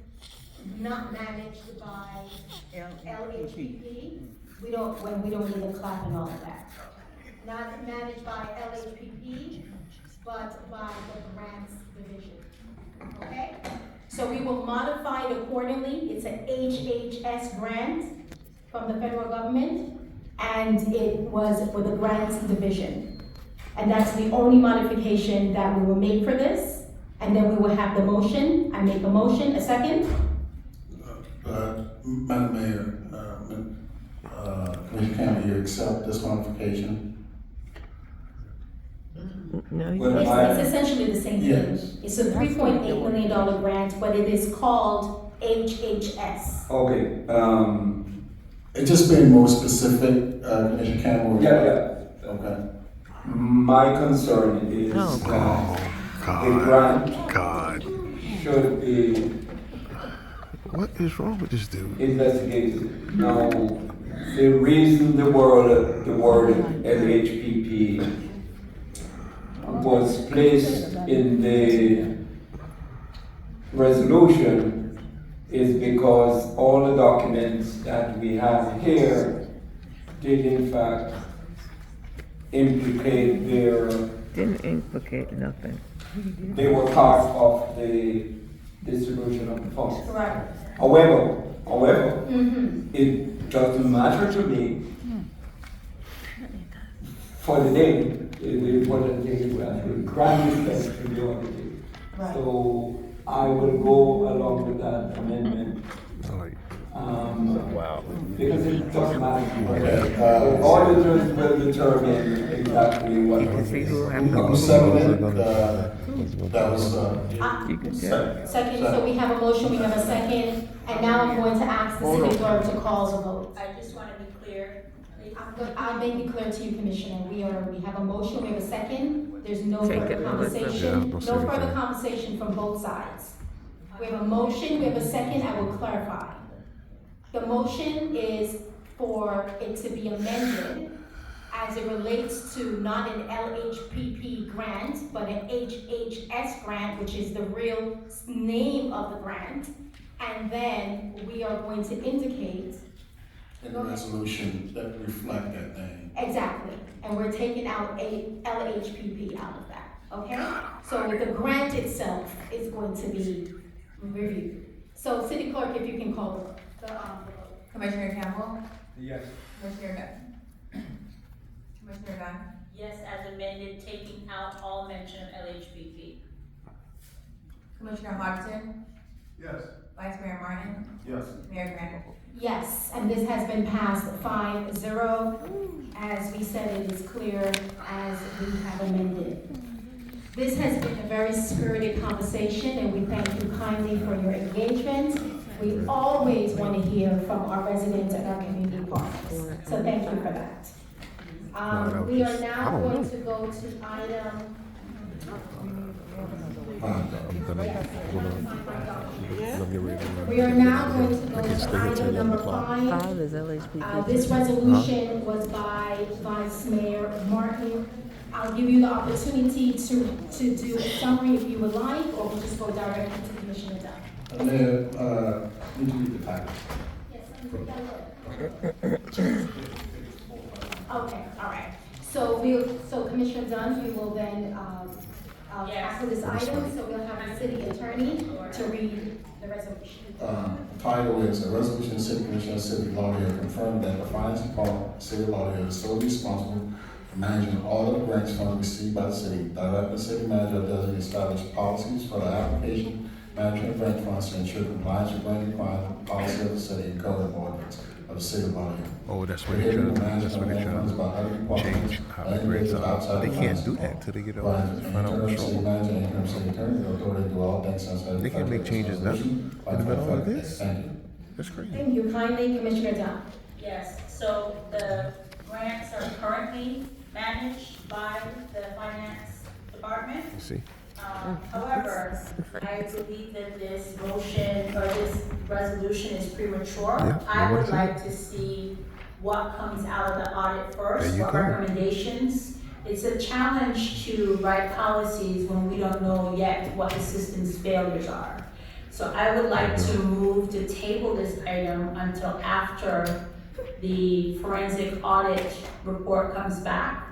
[SPEAKER 1] not managed by LHPP. We don't need a clap and all of that. Not managed by LHPP, but by the grants division. Okay? So we will modify it accordingly. It's an HHS grant from the federal government, and it was for the grants division. And that's the only modification that we will make for this. And then we will have the motion. I make a motion, a second.
[SPEAKER 3] Madam Mayor, Commissioner Campbell, you accept this modification?
[SPEAKER 7] No,
[SPEAKER 1] It's essentially the same thing.
[SPEAKER 3] Yes.
[SPEAKER 1] It's a $3.8 million grant, but it is called HHS.
[SPEAKER 4] Okay,
[SPEAKER 3] It's just being more specific, Commissioner Campbell.
[SPEAKER 4] Yeah.
[SPEAKER 3] Okay.
[SPEAKER 4] My concern is that the grant should be
[SPEAKER 10] What is wrong with this dude?
[SPEAKER 4] investigated. Now, the reason the word LHPP was placed in the resolution is because all the documents that we have here did in fact implicate
[SPEAKER 7] Didn't implicate nothing.
[SPEAKER 4] they were part of the distribution of the funds.
[SPEAKER 2] Correct.
[SPEAKER 4] However,
[SPEAKER 1] Mm-hmm.
[SPEAKER 4] it doesn't matter to me for the name. The important thing is that the grant is to be audited.
[SPEAKER 2] Right.
[SPEAKER 4] So I will go along with that amendment.
[SPEAKER 10] Wow.
[SPEAKER 4] Because it doesn't matter. The auditors will determine exactly what.
[SPEAKER 3] Number 7, that was,
[SPEAKER 1] Second, so we have a motion, we have a second, and now I'm going to ask the city clerk to call the vote.
[SPEAKER 2] I just want to be clear, please.
[SPEAKER 1] I'll make it clear to you, Commissioner, we have a motion, we have a second, there's no
[SPEAKER 7] Take
[SPEAKER 1] further
[SPEAKER 7] it,
[SPEAKER 1] conversation,
[SPEAKER 10] Melissa.
[SPEAKER 1] no further conversation from both sides. We have a motion, we have a second, I will clarify. The motion is for it to be amended as it relates to not an LHPP grant, but an HHS grant, which is the real name of the grant. And then we are going to indicate
[SPEAKER 3] in the resolution that reflect that name.
[SPEAKER 1] exactly, and we're taking out a LHPP out of that, okay? So the grant itself is going to be reviewed. So City Clerk, if you can call the vote.
[SPEAKER 5] Commissioner Campbell,
[SPEAKER 6] Yes.
[SPEAKER 5] Commissioner Dunn. Commissioner Dunn,
[SPEAKER 2] Yes, as amended, taking out all mention of LHPP.
[SPEAKER 5] Commissioner Hodgson,
[SPEAKER 11] Yes.
[SPEAKER 5] Vice Mayor Martin,
[SPEAKER 15] Yes.
[SPEAKER 5] Mayor Grant.
[SPEAKER 1] Yes, and this has been passed 5-0. As we said, it is clear as we have amended. This has been a very spirited conversation, and we thank you kindly for your engagement. We always want to hear from our residents and our community partners, so thank you for that. We are now going to go to item. We are now going to go to item number 5.
[SPEAKER 7] 5 is LHPP.
[SPEAKER 1] This resolution was by Vice Mayor Martin. I'll give you the opportunity to do a summary if you would like, or we'll just go directly to Commissioner Dunn.
[SPEAKER 3] Mayor, need to read the package.
[SPEAKER 1] Yes, okay, all right. So Commissioner Dunn, we will then, after this item, so we'll have the city attorney to read the resolution.
[SPEAKER 3] The title is a resolution of the City Commission of the City of Lauderhill confirmed that the Finance Department, City of Lauderhill, is solely responsible for managing all of the grants funds received by the city. Directing the city manager does establish policies for the application, management of grant funds to ensure compliance with grant requirement, policy of the city, and code of ordinance of the City of Lauderhill.
[SPEAKER 10] Oh, that's what they're trying to change how the grants are. But they can't do that until they get all find out what's wrong. They can't make changes now in the middle of this. That's crazy.
[SPEAKER 1] Thank you kindly, Commissioner Dunn.
[SPEAKER 2] Yes, so the grants are currently managed by the finance department.
[SPEAKER 10] You see?
[SPEAKER 2] However, I believe that this motion or this resolution is premature.
[SPEAKER 10] Yeah,
[SPEAKER 2] I would
[SPEAKER 10] see
[SPEAKER 2] like to see what comes out of the audit first,
[SPEAKER 10] There you
[SPEAKER 2] what
[SPEAKER 10] go.
[SPEAKER 2] recommendations. It's a challenge to write policies when we don't know yet what the system's failures are. So I would like to move to table this item until after the forensic audit report comes back,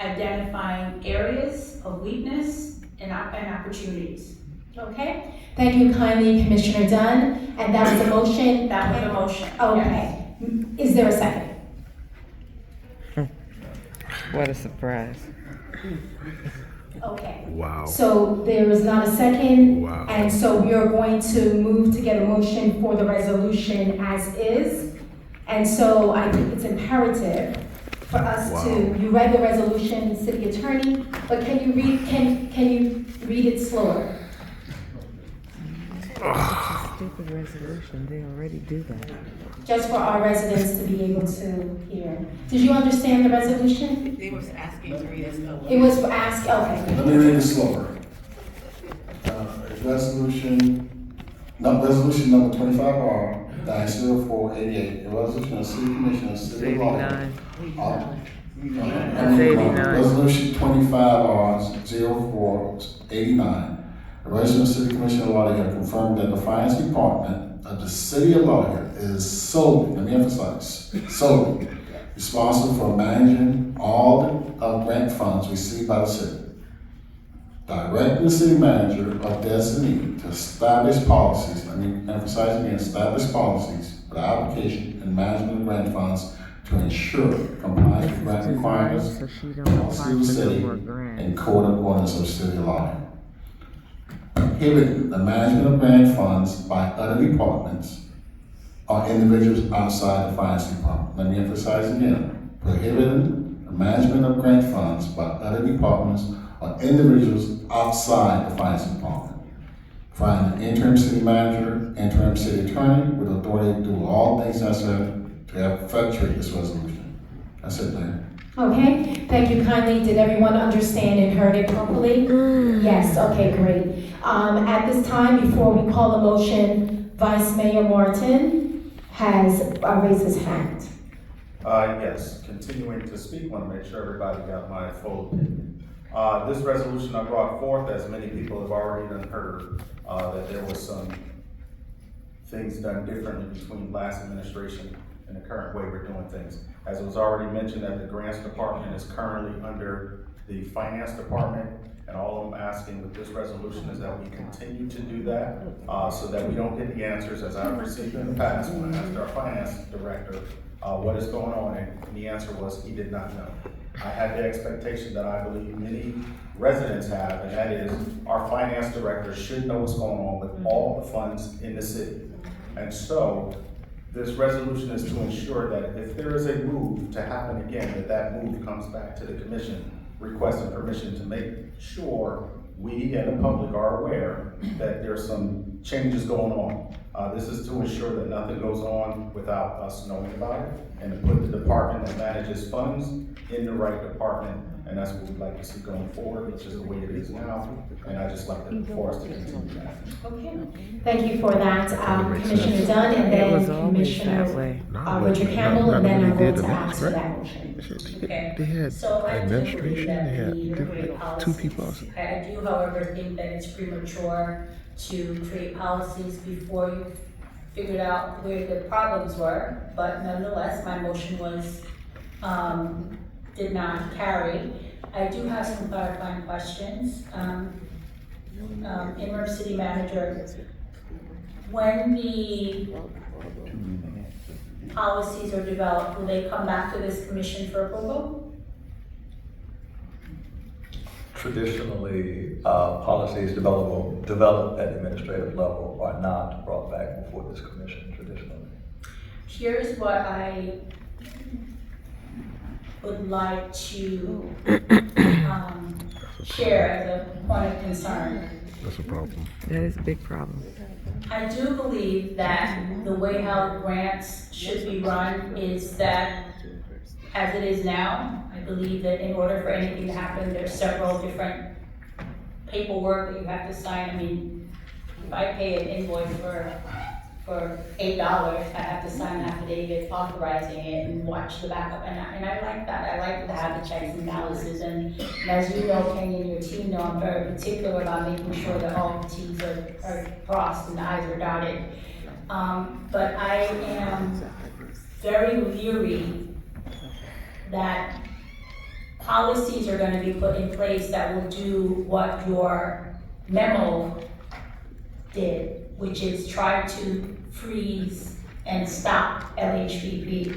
[SPEAKER 2] identifying areas of weakness and opportunities.
[SPEAKER 1] Okay, thank you kindly, Commissioner Dunn, and that was a motion?
[SPEAKER 2] That was a motion,
[SPEAKER 1] Okay, is there a second?
[SPEAKER 7] What a surprise.
[SPEAKER 1] Okay.
[SPEAKER 10] Wow.
[SPEAKER 1] So there is not a second.
[SPEAKER 10] Wow.
[SPEAKER 1] And so we are going to move to get a motion for the resolution as is. And so I think it's imperative for us to, you read the resolution, City Attorney, but can you read it slower?
[SPEAKER 7] stupid resolution, they already do that.
[SPEAKER 1] Just for our residents to be able to hear. Did you understand the resolution?
[SPEAKER 5] They was asking to read it.
[SPEAKER 1] It was asked, okay.
[SPEAKER 3] Let me read it slower. Resolution number 25R-0488, a resolution of City Commission of City of Lauderhill.
[SPEAKER 7] That's 89.
[SPEAKER 3] Resolution 25R-0489, a resolution of City Commission of Lauderhill confirmed that the Finance Department of the City of Lauderhill is solely, let me emphasize, solely responsible for managing all of grant funds received by the city. Directing the city manager or designee to establish policies, let me emphasize again, establish policies for the application and management of grant funds to ensure compliance with grant requirements, policy of the city, and code of ordinance of the city of Lauderhill. Prohibiting the management of grant funds by other departments or individuals outside the finance department. Let me emphasize again, prohibiting the management of grant funds by other departments or individuals outside the finance department. Find an interim city manager, interim city attorney with authority to do all things necessary to effectuate this resolution. That's it, Mayor.
[SPEAKER 1] Okay, thank you kindly. Did everyone understand and heard it properly? Yes, okay, great. At this time, before we call a motion, Vice Mayor Martin has raised his hand.
[SPEAKER 15] Yes, continuing to speak, want to make sure everybody got my full opinion. This resolution I brought forth, as many people have already heard, that there was some things done differently between last administration and the current way we're doing things. As it was already mentioned, that the grants department is currently under the finance department, and all I'm asking with this resolution is that we continue to do that, so that we don't get the answers as I've received in the past when I asked our finance director what is going on, and the answer was he did not know. I had the expectation that I believe many residents have, and that is our finance director should know what's going on with all the funds in the city. And so this resolution is to ensure that if there is a move to happen again, that move comes back to the commission requesting permission to make sure we and the public are aware that there's some changes going on. This is to ensure that nothing goes on without us knowing about it, and to put the department that manages funds in the right department, and that's what we'd like to see going forward, which is the way it is now, and I just like for us to continue that.
[SPEAKER 1] Okay, thank you for that, Commissioner Dunn, and then Commissioner Richard Campbell, and then I will ask for that motion.
[SPEAKER 10] They had
[SPEAKER 2] So I do believe
[SPEAKER 10] administration,
[SPEAKER 2] that
[SPEAKER 10] they had
[SPEAKER 2] we need to create
[SPEAKER 10] two people.
[SPEAKER 2] policies. I do, however, think that it's premature to create policies before you figured out where the problems were, but nonetheless, my motion was, did not carry. I do have some clarifying questions. Interim City Manager, when the policies are developed, will they come back to this commission for approval?
[SPEAKER 9] Traditionally, policies developed at the administrative level are not brought back before this commission traditionally.
[SPEAKER 2] Here's what I would like to share as a point of concern.
[SPEAKER 10] That's a problem.
[SPEAKER 7] That is a big problem.
[SPEAKER 2] I do believe that the way how grants should be run is that, as it is now, I believe that in order for anything to happen, there's several different paperwork that you have to sign. I mean, if I pay an invoice for $8, I have to sign an affidavit authorizing it and watch the backup, and I like that. I like to have the checks and balances, and as you know, Kenny, and your team know, I'm very particular about making sure that all the T's are crossed and the I's are dotted. But I am very leery that policies are gonna be put in place that will do what your memo did, which is try to freeze and stop LHPP.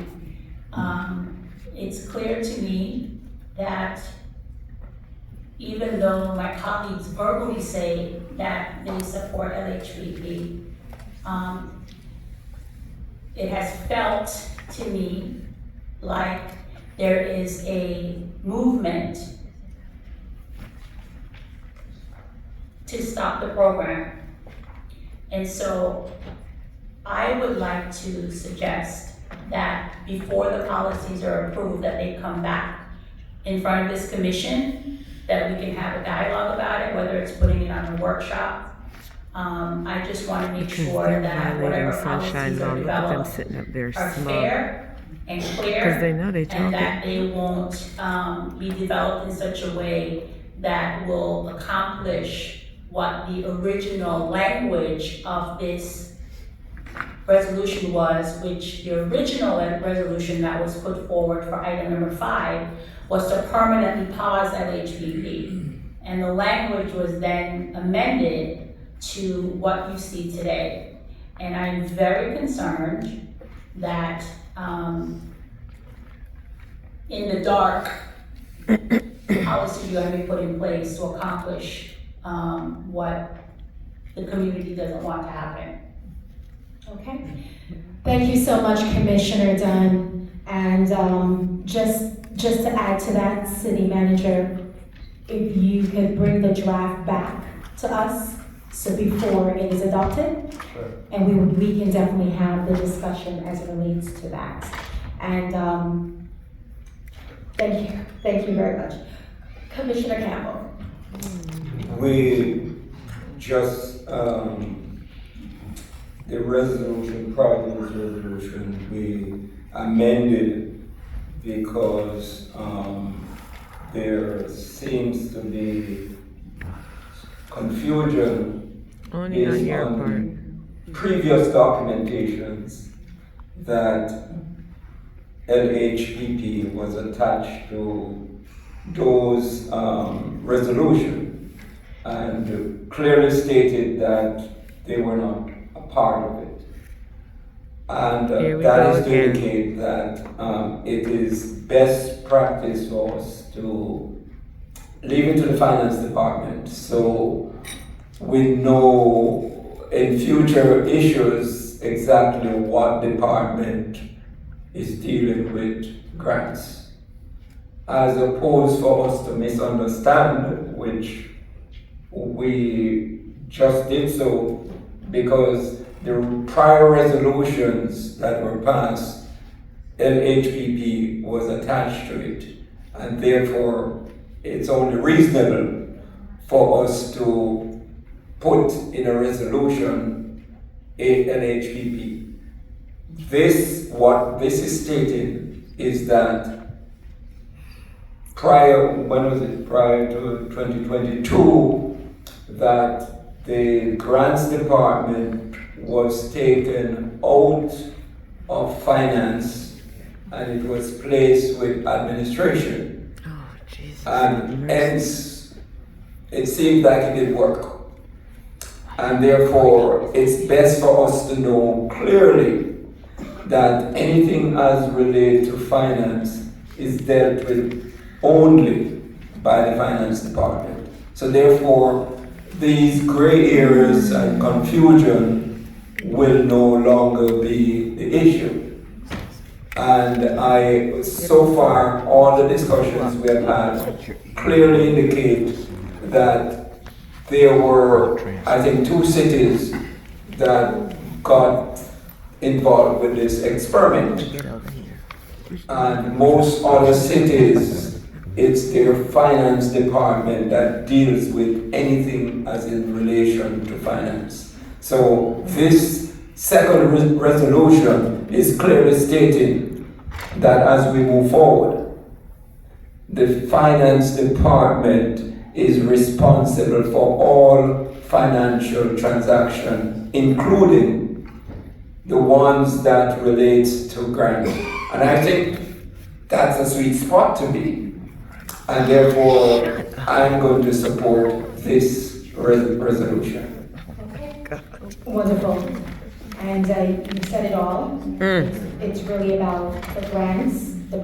[SPEAKER 2] It's clear to me that even though my colleagues verbally say that they support LHPP, it has felt to me like there is a movement to stop the program. And so I would like to suggest that before the policies are approved, that they come back in front of this commission, that we can have a dialogue about it, whether it's putting it on a workshop. I just want to make sure that whatever policies are developed
[SPEAKER 7] sitting up there
[SPEAKER 2] are fair and clear,
[SPEAKER 7] 'Cause they know they
[SPEAKER 2] and
[SPEAKER 7] talking.
[SPEAKER 2] that they won't be developed in such a way that will accomplish what the original language of this resolution was, which the original resolution that was put forward for item number 5 was to permanently pause LHPP. And the language was then amended to what you see today. And I'm very concerned that in the dark, policies are going to be put in place to accomplish what the community doesn't want to happen.
[SPEAKER 1] Okay. Thank you so much, Commissioner Dunn. And just to add to that, City Manager, if you could bring the draft back to us, so before it is adopted,
[SPEAKER 6] Sure.
[SPEAKER 1] and we can definitely have the discussion as it relates to that. And thank you very much. Commissioner Campbell.
[SPEAKER 4] We just, the resolution, prior to this resolution, we amended because there seems to be confusion
[SPEAKER 7] Only on
[SPEAKER 4] based
[SPEAKER 7] your
[SPEAKER 4] on
[SPEAKER 7] part.
[SPEAKER 4] previous documentations that LHPP was attached to those resolutions and clearly stated that they were not a part of it. And that is to indicate that it is best practice for us to leave it to the finance department so we know in future issues exactly what department is dealing with grants, as opposed for us to misunderstand, which we just did so because the prior resolutions that were passed, LHPP was attached to it, and therefore it's only reasonable for us to put in a resolution LHPP. What this is stating is that prior to 2022, that the grants department was taken out of finance and it was placed with administration.
[SPEAKER 7] Oh, Jesus.
[SPEAKER 4] And hence, it seemed like it didn't work. And therefore, it's best for us to know clearly that anything as related to finance is dealt with only by the finance department. So therefore, these gray areas and confusion will no longer be the issue. And so far, all the discussions we have had clearly indicate that there were, I think, 2 cities that got involved with this experiment. And most other cities, it's their finance department that deals with anything as in relation to finance. So this second resolution is clearly stating that as we move forward, the finance department is responsible for all financial transactions, including the ones that relate to grant. And I think that's a sweet spot to be. And therefore, I'm going to support this resolution.
[SPEAKER 1] Okay. Wonderful. And you said it all. It's really about the grants, the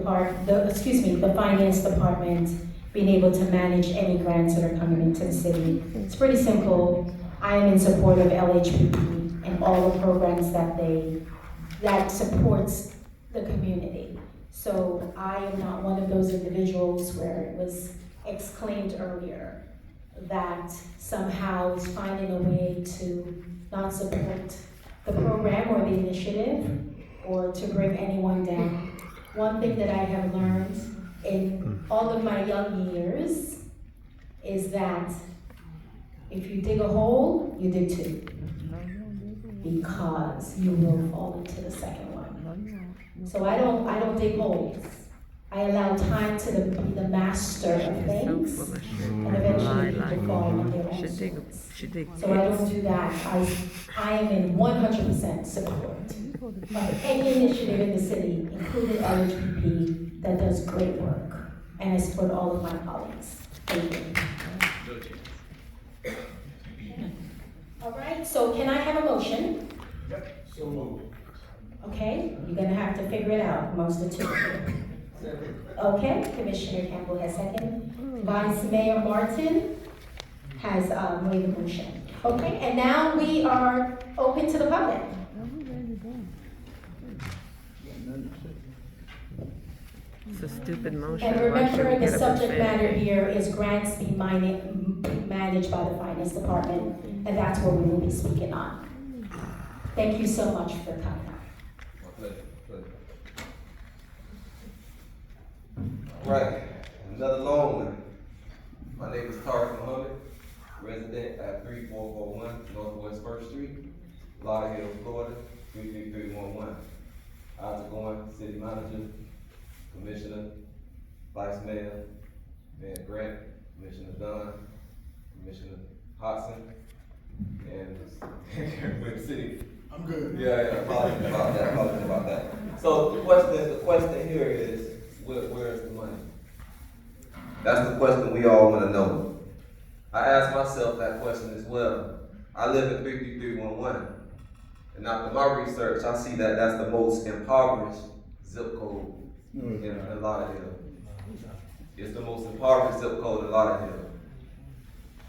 [SPEAKER 1] finance department being able to manage any grants that are coming into the city. It's pretty simple. I am in support of LHPP and all the programs that supports the community. So I am not one of those individuals where it was exclaimed earlier that somehow is finding a way to not support the program or the initiative, or to bring anyone down. One thing that I have learned in all of my young years is that if you dig a hole, you dig two, because you will fall into the second one. So I don't dig holes. I allow time to be the master of things, and eventually people fall on their own swords. So I don't do that. I am in 100% support of any initiative in the city, including LHPP, that does great work, and I support all of my colleagues. Thank you. All right, so can I have a motion?
[SPEAKER 11] Yep, so moved.
[SPEAKER 1] Okay, you're gonna have to figure it out amongst the two. Okay, Commissioner Campbell has second. Vice Mayor Martin has made the motion. Okay, and now we are open to the public.
[SPEAKER 7] It's a stupid motion.
[SPEAKER 1] And remember, the subject matter here is grants being managed by the Finance Department, and that's what we will be speaking on. Thank you so much for coming.
[SPEAKER 16] Right, another long one. My name is Tariq Muhammad, resident at 3441 Northwest 1st Street, Lauderhill, Florida, 33311. How's it going, City Manager, Commissioner, Vice Mayor, Mayor Grant, Commissioner Dunn, Commissioner Hodson, and with City. I'm good. Yeah, apologies about that. So the question here is, where's the money? That's the question we all want to know. I asked myself that question as well. I live in 33311, and after my research, I see that that's the most impoverished zip code in Lauderhill. It's the most impoverished zip code in Lauderhill.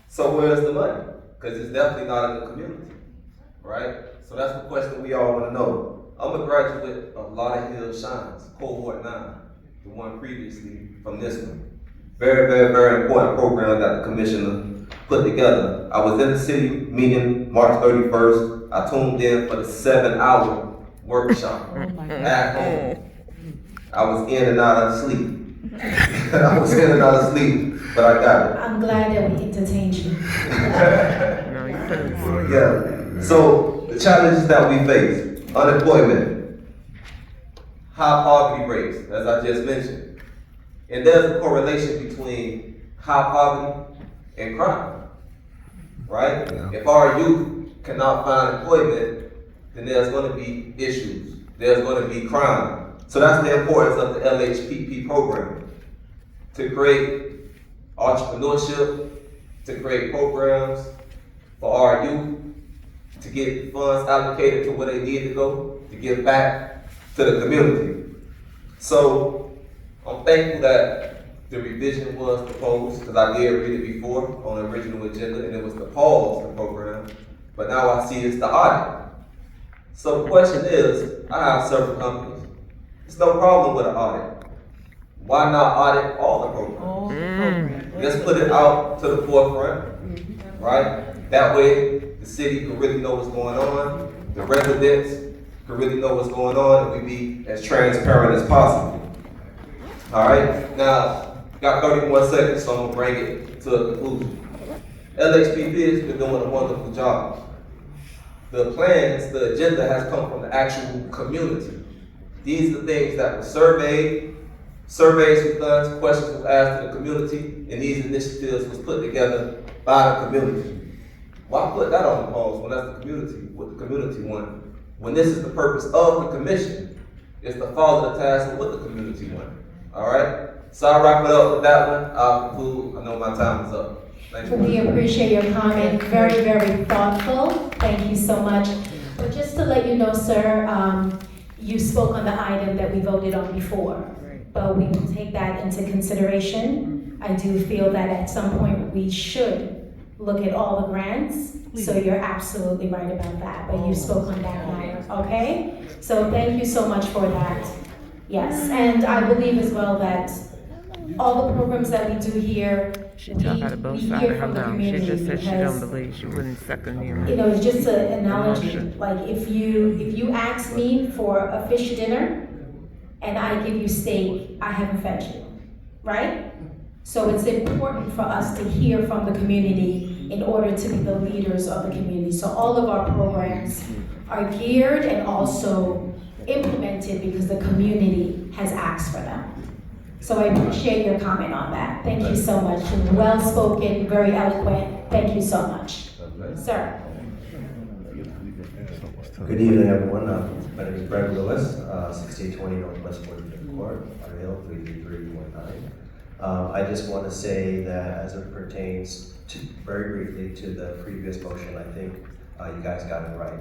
[SPEAKER 16] So where's the money? Because it's definitely not in the community, right? So that's the question we all want to know. I'm a graduate of Lauderhill Shines, cohort 9, the one previously from this one. Very, very, very important program that the commissioner put together. I was in the city meeting March 31st. I tuned in for the 7-hour workshop at home. I was in and out of sleep. But I got it.
[SPEAKER 1] I'm glad that we entertained you.
[SPEAKER 16] Yeah. So the challenges that we face: unemployment, high poverty rates, as I just mentioned, and there's a correlation between high poverty and crime, right? Yeah. If our youth cannot find employment, then there's going to be issues. There's going to be crime. So that's the importance of the LHPP program, to create entrepreneurship, to create programs for our youth, to get funds allocated to where they need to go, to give back to the community. So I'm thankful that the revision was proposed, because I did read it before on the original agenda, and it was to pause the program, but now I see it's the audit. So the question is, I have several companies. There's no problem with an audit. Why not audit all the programs? Let's put it out to the forefront, right? That way, the city can really know what's going on, the residents can really know what's going on, and we be as transparent as possible. All right, now, got 31 seconds, so I'm gonna bring it to a conclusion. LHPP has been doing a wonderful job. The plans, the agenda has come from the actual community. These are the things that were surveyed, surveys were done, questions were asked to the community, and these initiatives was put together by the community. Why put that on the pause when that's the community, what the community wanted? When this is the purpose of the commission, is to follow the task of what the community wanted. All right? So I'll wrap it up with that one. I'll conclude. I know my time is up. Thank you.
[SPEAKER 1] We appreciate your comment. Very, very thoughtful. Thank you so much. But just to let you know, sir, you spoke on the item that we voted on before, but we will take that into consideration. I do feel that at some point we should look at all the grants, so you're absolutely right about that, but you spoke on that matter, okay? So thank you so much for that. Yes, and I believe as well that all the programs that we do here
[SPEAKER 7] She talked out of both
[SPEAKER 1] we
[SPEAKER 7] sides
[SPEAKER 1] hear
[SPEAKER 7] of her
[SPEAKER 1] from the
[SPEAKER 7] mouth. She
[SPEAKER 1] community
[SPEAKER 7] just said she don't
[SPEAKER 1] because,
[SPEAKER 7] believe, she wouldn't second him.
[SPEAKER 1] you know, it's just an analogy.
[SPEAKER 7] Emotion.
[SPEAKER 1] Like if you ask me for a fish dinner and I give you steak, I haven't fed you, right? So it's important for us to hear from the community in order to be the leaders of the community. So all of our programs are geared and also implemented because the community has asked for them. So I appreciate your comment on that. Thank you so much. Well spoken, very eloquent. Thank you so much. Sir.
[SPEAKER 17] Good evening, everyone. My name is Brad Lewis, 6820 Northwest 45th Court, Lauderhill, 33319. I just want to say that as it pertains to, very briefly, to the previous motion, I think you guys got it right.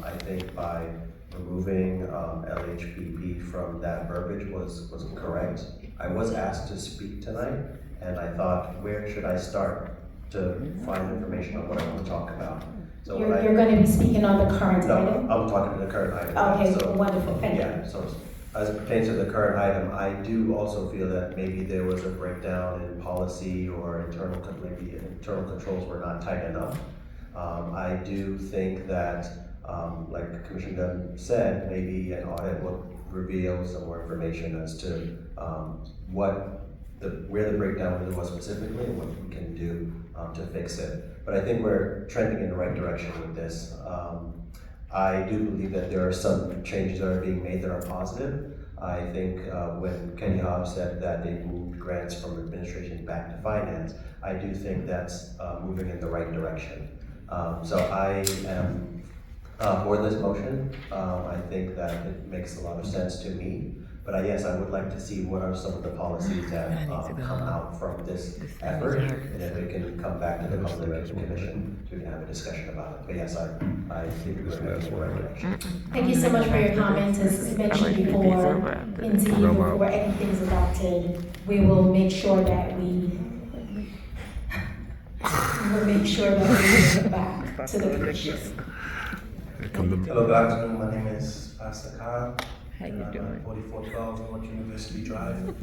[SPEAKER 17] I think by removing LHPP from that verbiage was correct. I was asked to speak tonight, and I thought, where should I start to find information on what I want to talk about? So
[SPEAKER 1] You're going to be speaking on the current
[SPEAKER 17] no,
[SPEAKER 1] item?
[SPEAKER 17] I'm talking to the current item.
[SPEAKER 1] Okay,
[SPEAKER 17] So,
[SPEAKER 1] wonderful, thank you.
[SPEAKER 17] yeah, so as it pertains to the current item, I do also feel that maybe there was a breakdown in policy or maybe internal controls were not tight enough. I do think that, like Commissioner Dunn said, maybe an audit will reveal some more information as to where the breakdown really was specifically and what we can do to fix it. But I think we're trending in the right direction with this. I do believe that there are some changes that are being made that are positive. I think when Kenny Hobbs said that they moved grants from administration back to finance, I do think that's moving in the right direction. So I am for this motion. I think that it makes a lot of sense to me. But yes, I would like to see what are some of the policies that come out from this effort, and if it can come back to the public commission, we can have a discussion about it. But yes, I think we're heading in the right direction.
[SPEAKER 1] Thank you so much for your comments. As mentioned before, indeed, before anything is adopted, we will make sure that we get back to the commission.
[SPEAKER 8] Hello, good afternoon. My name is Pastor Kyle.
[SPEAKER 7] How you doing?
[SPEAKER 8] 4412 North University Drive.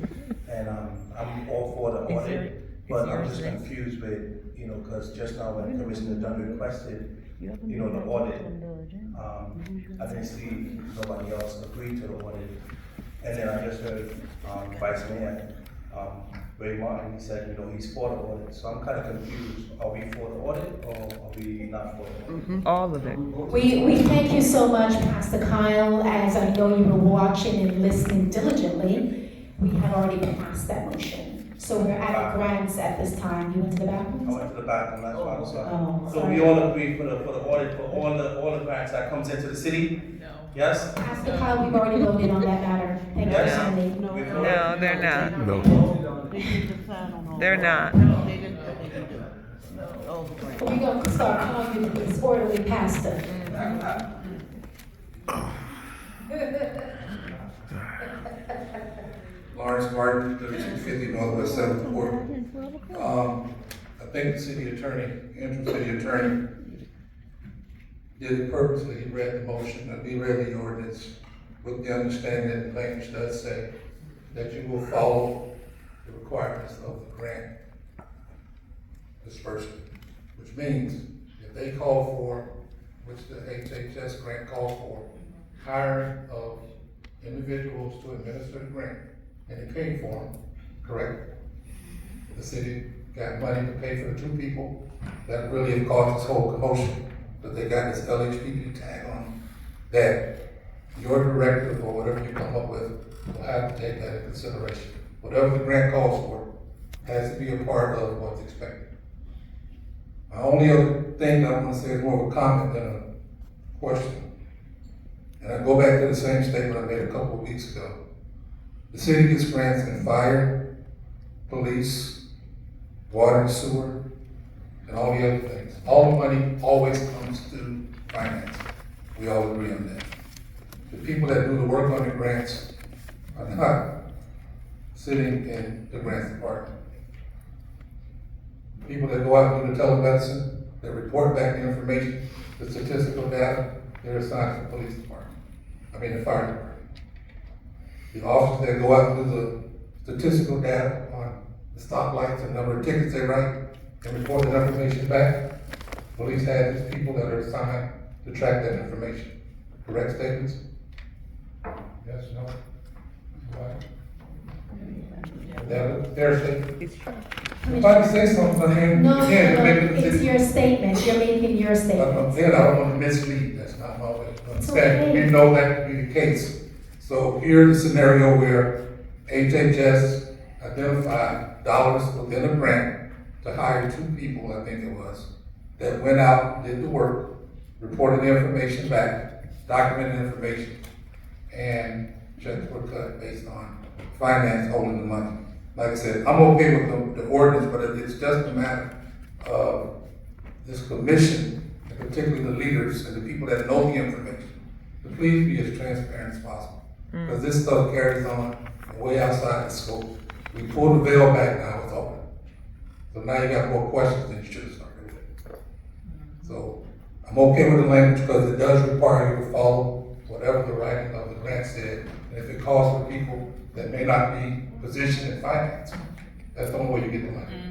[SPEAKER 8] And I'm all for the audit, but I'm just confused with, because just now when Commissioner Dunn requested, the audit, I didn't see nobody else agree to the audit. And then I just heard Vice Mayor Ray Martin, he said, he's for the audit. So I'm kind of confused. Are we for the audit or are we not for the audit?
[SPEAKER 7] All of it.
[SPEAKER 1] We thank you so much, Pastor Kyle. As I know you were watching and listening diligently, we have already passed that motion. So we're at grants at this time. You went to the bathroom?
[SPEAKER 8] I went to the bathroom, that's why I was sorry.
[SPEAKER 1] Oh,
[SPEAKER 8] So
[SPEAKER 1] sorry.
[SPEAKER 8] we all agree for the audit, for all the grants that comes into the city? No. Yes?
[SPEAKER 1] Pastor Kyle, we've already voted on that matter. Thank you,
[SPEAKER 8] Yes.
[SPEAKER 1] Sandy.
[SPEAKER 7] No, they're not.
[SPEAKER 10] No.
[SPEAKER 7] They're not.
[SPEAKER 1] We're going to start calling you the disorderly pastor.
[SPEAKER 11] Lawrence Martin, 3650 Northwest 7th Court. I think the city attorney, interim city attorney, did it purposely. He read the motion, and we read the ordinance with the understanding that the language does say that you will follow the requirements of the grant disbursement, which means if they call for, which the HHS grant calls for, hiring of individuals to administer the grant, and they paid for them, correct? The city got money to pay for the two people that really have caused this whole commotion, but they got this LHPP tag on them, that your directive or whatever you come up with will have to take that into consideration. Whatever the grant calls for has to be a part of what's expected. My only other thing that I'm gonna say is more of a comment than a question. And I go back to the same statement I made a couple of weeks ago. The city gets grants in fire, police, water and sewer, and all the other things. All the money always comes through finance. We all agree on that. The people that do the work on the grants are not sitting in the grants department. People that go out and do the telemedicine, that report back the information, the statistical data, they're assigned to the police department. The fire department. The officers that go out and do the statistical data on the stoplights and number of tickets they write, and report that information back. Police have these people that are assigned to track that information. Correct statements? Yes, no? Right. That was their statement. Somebody say something,
[SPEAKER 1] No,
[SPEAKER 11] again,
[SPEAKER 1] it's your statement, you're making your statement.
[SPEAKER 11] Again, I don't want to mislead, that's not my way to understand.
[SPEAKER 1] okay.
[SPEAKER 11] We know that to be the case. So here's a scenario where HHS identified dollars within a grant to hire 2 people, I think it was, that went out, did the work, reported the information back, documented information, and checks were cut based on finance holding the money. Like I said, I'm okay with the ordinance, but it's just a matter of this commission, and particularly the leaders and the people that know the information, to please be as transparent as possible. Because this stuff carries on way outside the scope. We pulled the veil back, now it's open. So now you got more questions than you should have started with. So I'm okay with the language because it does require you to follow whatever the writing of the grant said. And if it calls for people that may not be positioned in finance, that's the only way you get the money.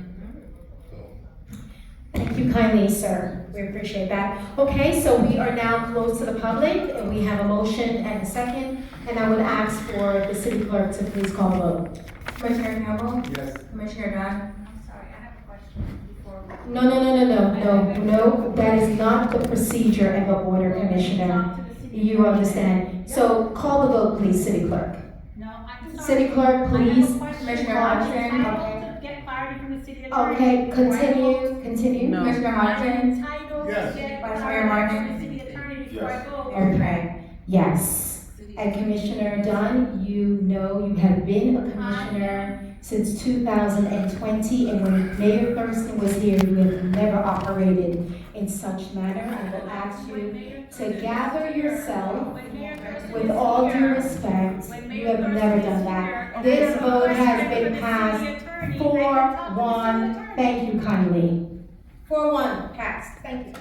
[SPEAKER 1] Thank you kindly, sir. We appreciate that. Okay, so we are now closed to the public, and we have a motion and a second, and I would ask for the city clerk to please call the vote.
[SPEAKER 18] Commissioner Campbell?
[SPEAKER 11] Yes.
[SPEAKER 18] Commissioner Dunn?
[SPEAKER 2] I'm sorry, I have a question before.
[SPEAKER 1] No, that is not the procedure and the order, Commissioner. You understand. So call the vote, please, city clerk.
[SPEAKER 2] No, I'm sorry.
[SPEAKER 1] City clerk, please.
[SPEAKER 18] Commissioner Hodgson?
[SPEAKER 2] To get clarity from the city attorney.
[SPEAKER 1] Okay, continue.
[SPEAKER 7] No.
[SPEAKER 18] Commissioner Hodgson?
[SPEAKER 2] Entitled
[SPEAKER 11] Yes.
[SPEAKER 2] to get
[SPEAKER 18] Vice
[SPEAKER 2] clarity
[SPEAKER 18] Mayor Martin?
[SPEAKER 2] from the city attorney before I go.
[SPEAKER 1] Okay, yes. And Commissioner Dunn, you know you have been a commissioner since 2020, and when Mayor Thurston was here, you have never operated in such manner. I will ask you to gather yourself. With all due respect, you have never done that. This vote has been passed 4-1. Thank you kindly. 4-1, passed. Thank you.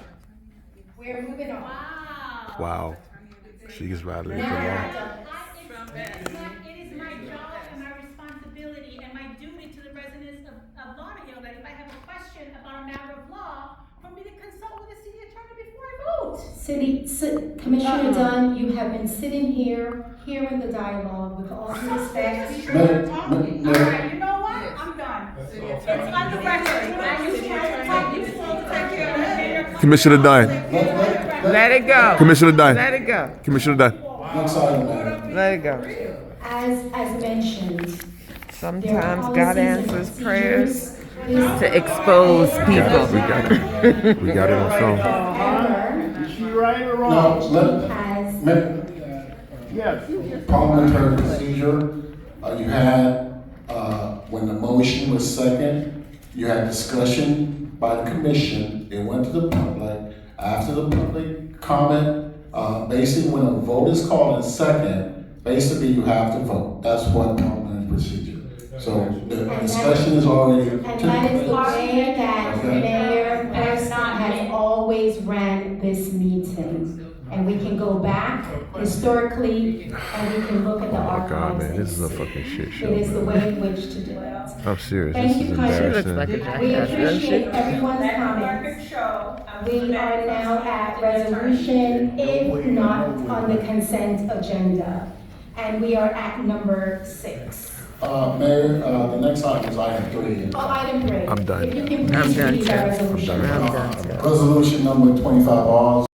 [SPEAKER 1] We're moving on.
[SPEAKER 10] Wow. She's rattling
[SPEAKER 1] Now
[SPEAKER 10] it
[SPEAKER 1] we're
[SPEAKER 10] along.
[SPEAKER 1] done.
[SPEAKER 2] It is my job and my responsibility and my duty to the residents of Lauderhill that if I have a question about a matter of law, for me to consult with the city attorney before I vote.
[SPEAKER 1] Commissioner Dunn, you have been sitting here, hearing the dialogue with all due respect.
[SPEAKER 2] All right, you know what? I'm done. It's on the record. I used to take care of Mayor.
[SPEAKER 10] Commissioner Dunn.
[SPEAKER 7] Let it go.
[SPEAKER 10] Commissioner Dunn.
[SPEAKER 7] Let it go.
[SPEAKER 10] Commissioner Dunn.
[SPEAKER 3] Next item, Mayor.
[SPEAKER 7] Let it go.
[SPEAKER 1] As mentioned,
[SPEAKER 7] Sometimes God answers prayers
[SPEAKER 1] This
[SPEAKER 7] to expose people.
[SPEAKER 10] We got it. We got it on film.
[SPEAKER 1] error
[SPEAKER 19] Is she right or
[SPEAKER 3] No,
[SPEAKER 19] wrong?
[SPEAKER 1] has
[SPEAKER 19] Yes.
[SPEAKER 3] parliamentary procedure, you had, when the motion was second, you had discussion by the commission, it went to the public. After the public comment, basically when a vote is called in second, basically you have to vote. That's what parliamentary procedure. So the discussion is already.
[SPEAKER 1] And that is the way that
[SPEAKER 3] Okay.
[SPEAKER 1] Mayor Thurston has always ran this meeting. And we can go back historically, and we can look at the
[SPEAKER 10] Oh my God,
[SPEAKER 1] archives.
[SPEAKER 10] man, this is a fucking shit show.
[SPEAKER 1] It is the
[SPEAKER 10] man.
[SPEAKER 1] way in which to do it.
[SPEAKER 10] I'm serious.
[SPEAKER 1] Thank
[SPEAKER 10] This
[SPEAKER 1] you
[SPEAKER 10] is
[SPEAKER 1] kindly.
[SPEAKER 7] She looks
[SPEAKER 10] embarrassing.
[SPEAKER 7] like a
[SPEAKER 1] We
[SPEAKER 7] jackass, doesn't
[SPEAKER 1] appreciate
[SPEAKER 7] she?
[SPEAKER 1] everyone's
[SPEAKER 2] Let the
[SPEAKER 1] comments.
[SPEAKER 2] record show.
[SPEAKER 1] We are now at resolution, if not on the consent agenda. And we are at number 6.
[SPEAKER 3] Mayor, the next item is item 3.
[SPEAKER 1] Oh, item 3.
[SPEAKER 10] I'm done.
[SPEAKER 1] If you can
[SPEAKER 7] I'm
[SPEAKER 1] please
[SPEAKER 7] done
[SPEAKER 1] read
[SPEAKER 7] too.
[SPEAKER 1] that resolution.
[SPEAKER 7] I'm done too.
[SPEAKER 3] Resolution number 25R